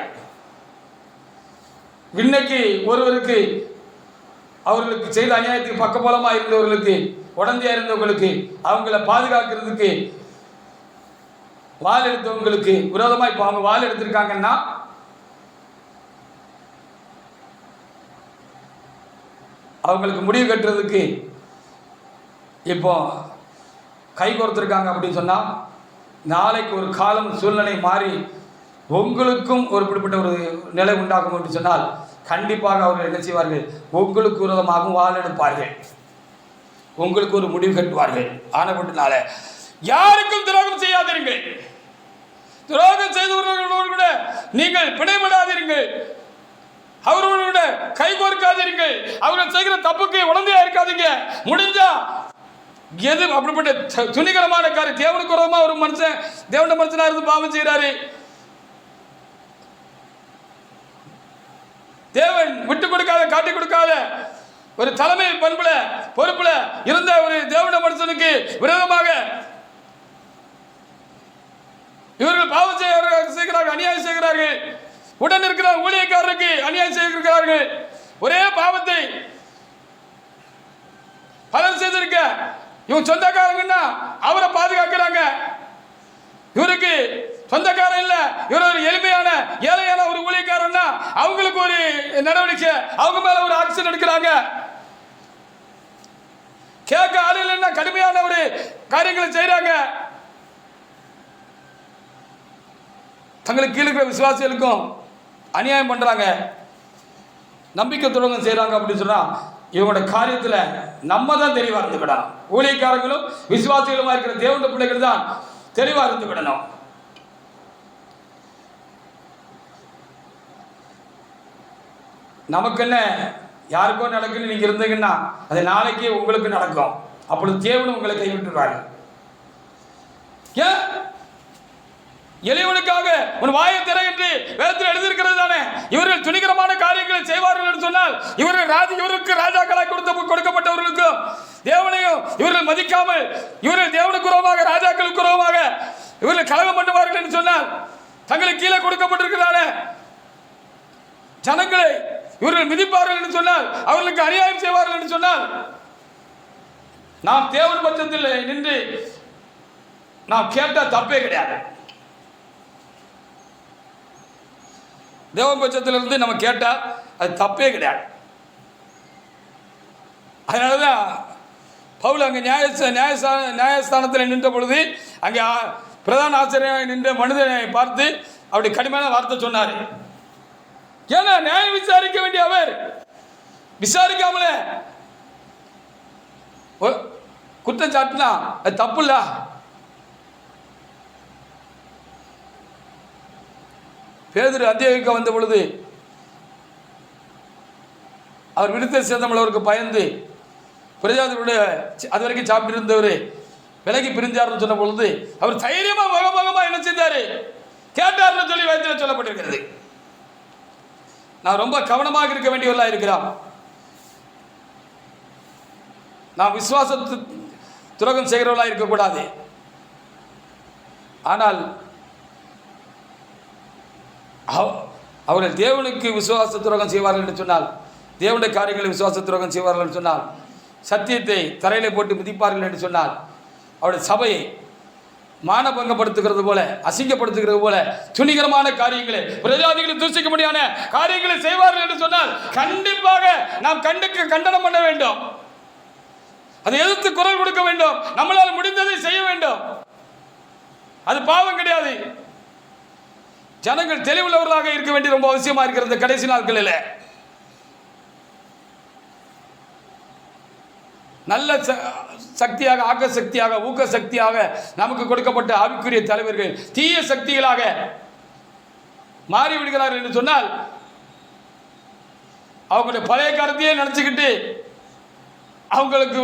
இன்னைக்கு ஒருவருக்கு அவர்களுக்கு செய்த அநியாயத்துக்கு பக்கபலமாக இருந்தவர்களுக்கு, உடந்தையா இருந்தவங்களுக்கு, அவங்கள பாதுகாக்கிறதுக்கு வாள் எடுத்தவங்களுக்கு விரோதமாக இப்போ அவங்க வாள் எடுத்திருக்காங்கன்னா அவங்களுக்கு முடிவு கட்டுறதுக்கு இப்போ கை கோர்த்துருக்காங்க அப்படின்னு சொன்னால் நாளைக்கு ஒரு காலம் சூழ்நிலை மாறி உங்களுக்கும் ஒரு குறிப்பிட்ட ஒரு நிலை உண்டாகும் என்று சொன்னால் கண்டிப்பாக அவர்கள் என்ன செய்வார்கள்? உங்களுக்கு விரோதமாகவும் வாள் எடுப்பார்கள், உங்களுக்கு ஒரு முடிவு கட்டுவார்கள். ஆனப்பட்டனால யாருக்கும் துரோகம் செய்யாதீர்கள். துரோகம் செய்தவர்களோடு கூட நீங்கள் பிணைபடாதீர்கள். அவர்களோட கை கோர்க்காதீர்கள். அவர்கள் செய்கிற தப்புக்கு உடந்தையா இருக்காதீங்க. முடிஞ்சா எது அப்படிப்பட்ட துணிகரமான காரியம், தேவனுக்கு விரோதமா ஒரு மனுஷன் தேவனுடைய மனுஷனா இருந்து பாவம் செய்கிறாரு, தேவன் விட்டு கொடுக்காத, காட்டி கொடுக்காத ஒரு தலைமை பண்புல பொறுப்புல இருந்த ஒரு தேவனுடைய மனுஷனுக்கு விரோதமாக இவர்கள் பாவம் செய்கிறார்கள், அநியாயம் செய்கிறார்கள். உடன் இருக்கிற ஊழியக்காரருக்கு அநியாயம் செய்திருக்கிறார்கள். ஒரே பாவத்தை பலர் செய்திருக்க இவங்க சொந்தக்காரங்கன்னா அவரை பாதுகாக்கிறாங்க. இவருக்கு சொந்தக்காரன் இல்ல, இவர் ஒரு எளிமையான ஏழையான ஒரு ஊழியக்காரன்னா அவங்களுக்கு ஒரு நடவடிக்கை, அவங்க மேல ஒரு ஆக்ஷன் எடுக்கிறாங்க. கேட்க ஆள் இல்லைன்னா கடுமையான ஒரு காரியங்களை செய்யறாங்க. தங்களுக்கு கீழே இருக்கிற விசுவாசிகளுக்கும் அநியாயம் பண்றாங்க, நம்பிக்கை துரோகம் செய்யறாங்க. அப்படின்னு சொன்னா இவங்களோட காரியத்துல நம்ம தான் தெளிவா இருந்துக்கிடணும். ஊழியக்காரங்களும் விசுவாசிகளுமா இருக்கிற தேவனுடைய பிள்ளைகள் தான் தெளிவா இருந்துக்கிடணும். நமக்கு என்ன யாருக்கோ நடக்குன்னு நீங்க இருந்தீங்கன்னா அது நாளைக்கு உங்களுக்கு நடக்கும். அப்பொழுது தேவனும் உங்களை கைவிட்டுருவாரு. ஏன்? எளியவனுக்காக உன் வாயை திற என்று வேதத்தில் எழுதியிருக்கிறது தானே. இவர்கள் துணிகரமான காரியங்களை செய்வார்கள் என்று சொன்னால் இவருக்கு ராஜாக்களாய் கொடுக்கப்பட்டவர்களுக்கும் தேவனையும் இவர்கள் மதிக்காமல் இவர்கள் தேவனுக்கு உறவாக ராஜாக்களுக்கு உறவாக இவர்கள் கலகம் பண்ணுவார்கள் என்று சொன்னால் தங்களுக்கு கீழே கொடுக்கப்பட்டிருக்கிறானே ஜனங்களை இவர்கள் மிதிப்பார்கள் என்று சொன்னால் அவர்களுக்கு அநியாயம் செய்வார்கள் என்று சொன்னால் நாம் தேவன் பட்சத்தில் நின்று நாம் கேட்ட தப்பே கிடையாது. தேவன் பட்சத்திலிருந்து நம்ம கேட்டால் அது தப்பே கிடையாது. அதனாலதான் பவுல் அங்கே நியாயஸ்தானத்தில் நின்ற பொழுது அங்கே பிரதான ஆசிரியர் நின்ற மனிதனை பார்த்து அப்படி கடுமையான வார்த்தை சொன்னார். ஏன்னா நியாயம் விசாரிக்க வேண்டிய அவர் விசாரிக்காமல குற்றம் சாட்டினா அது தப்பு இல்ல. பேதுரு அந்தியோகியா வந்த பொழுது அவர் விடுதலை சேர்ந்தவர்களுக்கு பயந்து பிரஜாதிபதியுடைய அது வரைக்கும் சாப்பிட்டு இருந்தவர் விலகி பிரிஞ்சார்னு சொன்ன பொழுது அவர் தைரியமா முகமுகமா என்ன செஞ்சாரு கேட்டார்னு சொல்லி வேதத்தில் சொல்லப்பட்டிருக்கிறது. நான் ரொம்ப கவனமாக இருக்க வேண்டியவர்களாக இருக்கிறோம். நாம் விசுவாசத்து துரோகம் செய்கிறவர்களாக இருக்கக்கூடாது. ஆனால் அவர்கள் தேவனுக்கு விசுவாச துரோகம் செய்வார்கள் என்று சொன்னால், தேவனுடைய காரியங்களை விசுவாச துரோகம் செய்வார்கள் என்று சொன்னால், சத்தியத்தை தரையிலே போட்டு மிதிப்பார்கள் என்று சொன்னால், அவருடைய சபையை மானபங்கப்படுத்துகிறது போல அசிங்கப்படுத்துகிறது போல துணிகரமான காரியங்களை பிரஜாதிகளை தூசிக்க முடியாத காரியங்களை செய்வார்கள் என்று சொன்னால் கண்டிப்பாக நாம் கண்டனம் பண்ண வேண்டும். அதை எதிர்த்து குரல் கொடுக்க வேண்டும். நம்மளால் முடிந்ததை செய்ய வேண்டும். அது பாவம் கிடையாது. ஜனங்கள் தெளிவுள்ளவர்களாக இருக்க வேண்டிய ரொம்ப அவசியமா இருக்கிறது கடைசி நாட்களில். நல்ல சக்தியாக ஆக்க சக்தியாக ஊக்க சக்தியாக நமக்கு கொடுக்கப்பட்ட ஆவிக்குரிய தலைவர்கள் தீய சக்திகளாக மாறிவிடுகிறார்கள் என்று சொன்னால் அவங்களுடைய பழைய காரத்தையே நினைச்சுக்கிட்டு அவங்களுக்கு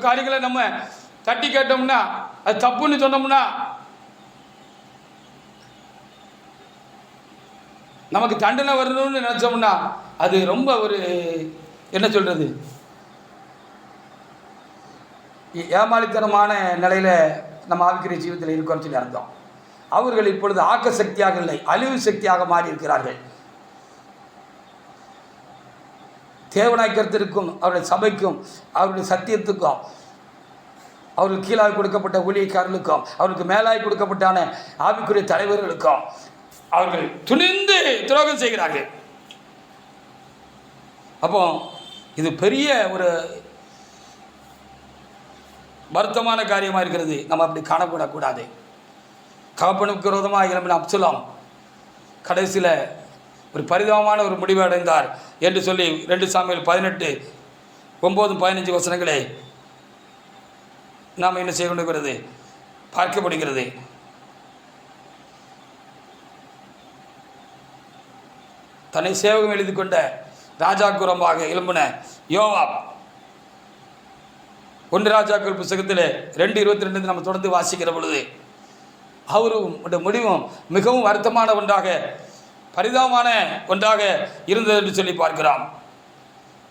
காரியங்களை நம்ம தட்டி கேட்டோம்னா அது தப்புன்னு சொன்னோம்னா நமக்கு தண்டனை வரணும்னு நினைச்சோம்னா அது ரொம்ப ஒரு என்ன சொல்றது ஏமாளித்தனமான நிலையில் நம்ம ஆவிக்குரிய ஜீவத்தில் இருக்கோம்னு சொல்லி அர்த்தம். அவர்கள் இப்பொழுது ஆக்க சக்தியாக இல்லை, அழிவு சக்தியாக மாறி இருக்கிறார்கள். தேவநாயகத்திற்கும் அவருடைய சபைக்கும் அவருடைய சத்தியத்துக்கும் அவர்களுக்கு கீழாக கொடுக்கப்பட்ட ஊழியக்காரர்களுக்கும் அவருக்கு மேலாய் கொடுக்கப்பட்டான ஆவிக்குரிய தலைவர்களுக்கும் அவர்கள் துணிந்து துரோகம் செய்கிறார்கள். அப்போ இது பெரிய ஒரு வருத்தமான காரியமாக இருக்கிறது. நம்ம அப்படி காணப்படக்கூடாது. தகப்பனுக்கு விரோதமாக எழும்பின அப்சலோம் கடைசியில் ஒரு பரிதாபமான ஒரு முடிவை அடைந்தார் என்று சொல்லி 2 சாமுவேல் 18:9-15 வசனங்களை நாம் என்ன செய்ய கொண்டிருக்கிறது பார்க்கப்படுகிறது. தன்னை சேவகம் எழுதி கொண்ட ராஜாக்குரமாக எழும்பின யோவாப் 1 ராஜாக்கள் புத்தகத்தில் 2:22 நம்ம தொடர்ந்து வாசிக்கிற பொழுது அவருடைய முடிவும் மிகவும் வருத்தமான ஒன்றாக பரிதாபமான ஒன்றாக இருந்தது என்று சொல்லி பார்க்கிறோம்.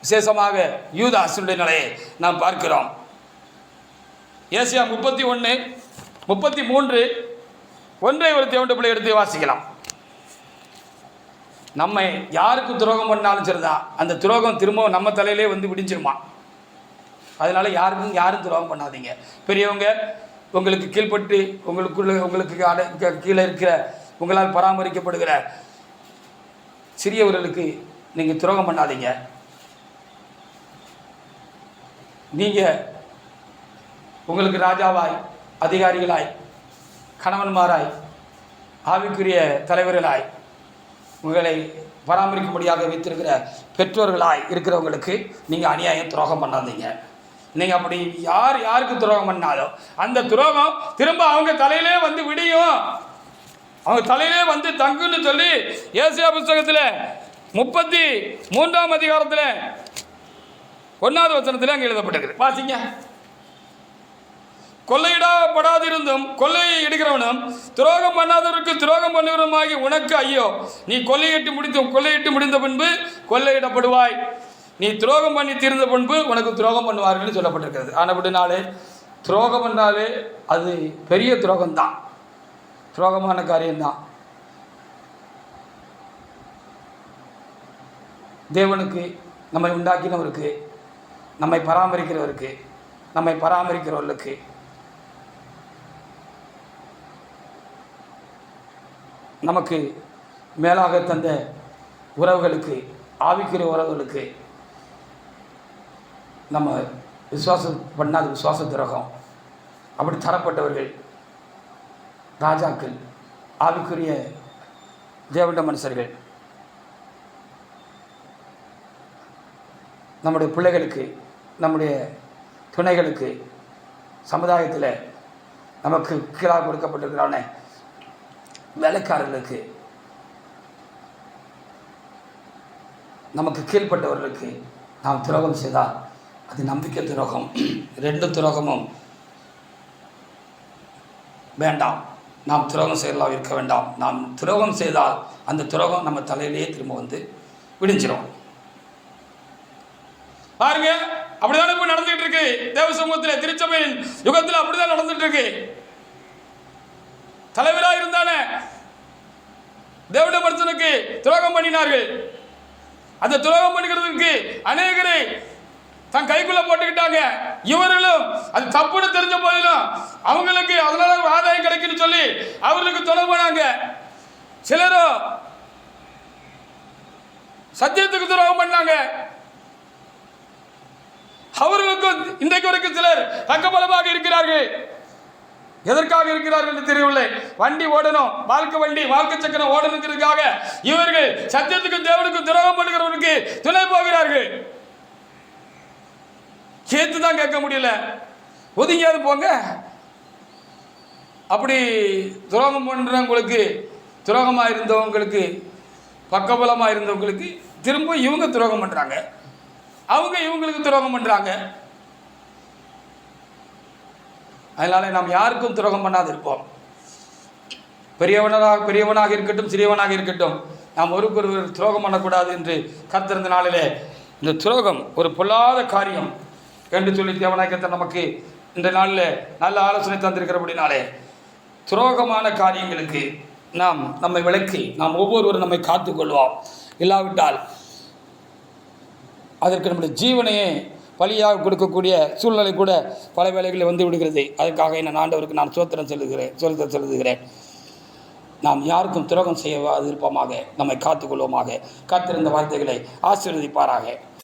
விசேஷமாக யூதாசுடைய நிலையை நாம் பார்க்கிறோம். ஏசாயா 31:33 ஒன்றை ஒரு தேவனுடைய பிள்ளை எடுத்து வாசிக்கலாம். நம்ம யாருக்கு துரோகம் பண்ணாலும் சரிதான், அந்த துரோகம் திரும்ப நம்ம தலையிலே வந்து விடிஞ்சிருமா. அதனால யாரும் துரோகம் பண்ணாதீங்க. பெரியவங்க உங்களுக்கு கீழ்ப்பட்டு உங்களுக்கு கீழே இருக்கிற உங்களால் பராமரிக்கப்படுகிற சிறியவர்களுக்கு நீங்கள் துரோகம் பண்ணாதீங்க. நீங்கள் உங்களுக்கு ராஜாவாய், அதிகாரிகளாய், கணவன்மாராய், ஆவிக்குரிய தலைவர்களாய், உங்களை பராமரிக்கும்படியாக வைத்திருக்கிற பெற்றோர்களாய் இருக்கிறவங்களுக்கு நீங்கள் அநியாயம் துரோகம் பண்ணாதீங்க. நீங்கள் அப்படி யாருக்கு துரோகம் பண்ணாலும் அந்த துரோகம் திரும்ப அவங்க தலையிலே வந்து விடியும், அவங்க தலையிலே வந்து தங்குன்னு சொல்லி ஏசாயா புஸ்தகத்தில் 33ஆம் அதிகாரத்தில் 1வது வசனத்தில் அங்கே எழுதப்பட்டிருக்கு. வாசிங்க. கொள்ளையிடப்படாதிருந்தும் கொள்ளையை இடுகிறவனும் துரோகம் பண்ணாதவருக்கு துரோகம் பண்ணுவனுமாகி உனக்கு ஐயோ, நீ கொள்ளையிட்டு முடிந்த பின்பு கொள்ளையிடப்படுவாய், நீ துரோகம் பண்ணி தீர்ந்த பின்பு உனக்கு துரோகம் பண்ணுவார்கள் சொல்லப்பட்டிருக்கிறது. ஆனபடினாலே துரோகம் பண்ணாலே அது பெரிய துரோகம்தான், துரோகமான காரியம்தான். தேவனுக்கு, நம்மை உண்டாக்கினவருக்கு, நம்மை பராமரிக்கிறவர்களுக்கு நமக்கு மேலாக தந்த உறவுகளுக்கு, ஆவிக்குரிய உறவுகளுக்கு நம்ம விசுவாசம் பண்ணாத விசுவாச துரோகம். அப்படி தரப்பட்டவர்கள் ராஜாக்கள், ஆவிக்குரிய தேவண்ட மனுஷர்கள் நம்முடைய பிள்ளைகளுக்கு, நம்முடைய துணைகளுக்கு, சமுதாயத்தில் நமக்கு கீழாக கொடுக்கப்பட்டிருக்கிறான வேலைக்காரர்களுக்கு, நமக்கு கீழ்ப்பட்டவர்களுக்கு நாம் துரோகம் செய்தால் அது நம்பிக்கை துரோகம். 2 துரோகமும் வேண்டாம். நாம் துரோகம் செய்யலாம் இருக்க வேண்டாம். நாம் துரோகம் செய்தால் அந்த துரோகம் நம்ம தலையிலேயே திரும்ப வந்து விடிஞ்சிடும். பாருங்க, அப்படிதானே இப்போ நடந்துட்டு இருக்கு தேவ சமூகத்தில், திருச்சபையின் யுகத்தில் அப்படிதான் நடந்துட்டு இருக்கு. தலைவராக இருந்தானே தேவனுடைய மனுஷனுக்கு துரோகம் பண்ணினார்கள். அந்த துரோகம் பண்ணுகிறதுக்கு அநேகரை தன் கைக்குள்ள போட்டுக்கிட்டாங்க. இவர்களும் அது தப்புன்னு தெரிஞ்ச போதிலும் அவங்களுக்கு அதனால ஆதாயம் கிடைக்குன்னு சொல்லி அவர்களுக்கு துணை போனாங்க. சிலரும் சத்தியத்துக்கு துரோகம் பண்ணாங்க. அவர்களுக்கும் இன்றைக்கு வரைக்கும் சிலர் பக்கபலமாக இருக்கிறார்கள். எதற்காக இருக்கிறார்கள் என்று தெரியவில்லை. வண்டி ஓடணும், வாழ்க்கை சக்கரம் ஓடணுங்கிறதுக்காக இவர்கள் சத்தியத்துக்கும் தேவனுக்கும் துரோகம் பண்ணுகிறவருக்கு துணை போகிறார்கள். சேர்த்து தான் கேட்க முடியல, ஒதுங்கியாவது போங்க. அப்படி துரோகம் பண்ணுறவங்களுக்கு, துரோகமாக இருந்தவங்களுக்கு, பக்கபலமாக இருந்தவங்களுக்கு திரும்ப இவங்க துரோகம் பண்ணுறாங்க, அவங்க இவங்களுக்கு துரோகம் பண்ணுறாங்க. அதனால் நாம் யாருக்கும் துரோகம் பண்ணாது இருப்போம். பெரியவனாக இருக்கட்டும், சிறியவனாக இருக்கட்டும், நாம் ஒருவருக்கொருவர் துரோகம் பண்ணக்கூடாது என்று கர்த்தர் நாளிலே இந்த துரோகம் ஒரு பொல்லாத காரியம் என்று சொல்லி தேவனாய் நமக்கு இந்த நாளில் நல்ல ஆலோசனை தந்திருக்கிறபடினாலே துரோகமான காரியங்களுக்கு நம்மை விலக்கி நாம் ஒவ்வொருவரும் நம்மை காத்துக்கொள்வோம். இல்லாவிட்டால் அதற்கு நம்முடைய ஜீவனையே பலியாக கொடுக்கக்கூடிய சூழ்நிலை கூட பல வேளைகளில் வந்து விடுகிறது. அதுக்காக என்ன ஆண்டவருக்கு நான் சோத்திரம் செலுத்துகிறேன். நாம் யாருக்கும் துரோகம் செய்ய விருப்பமாக நம்மை காத்துக்கொள்வோமாக. கர்த்தர் இந்த வார்த்தைகளை ஆசீர்வதிப்பாராக.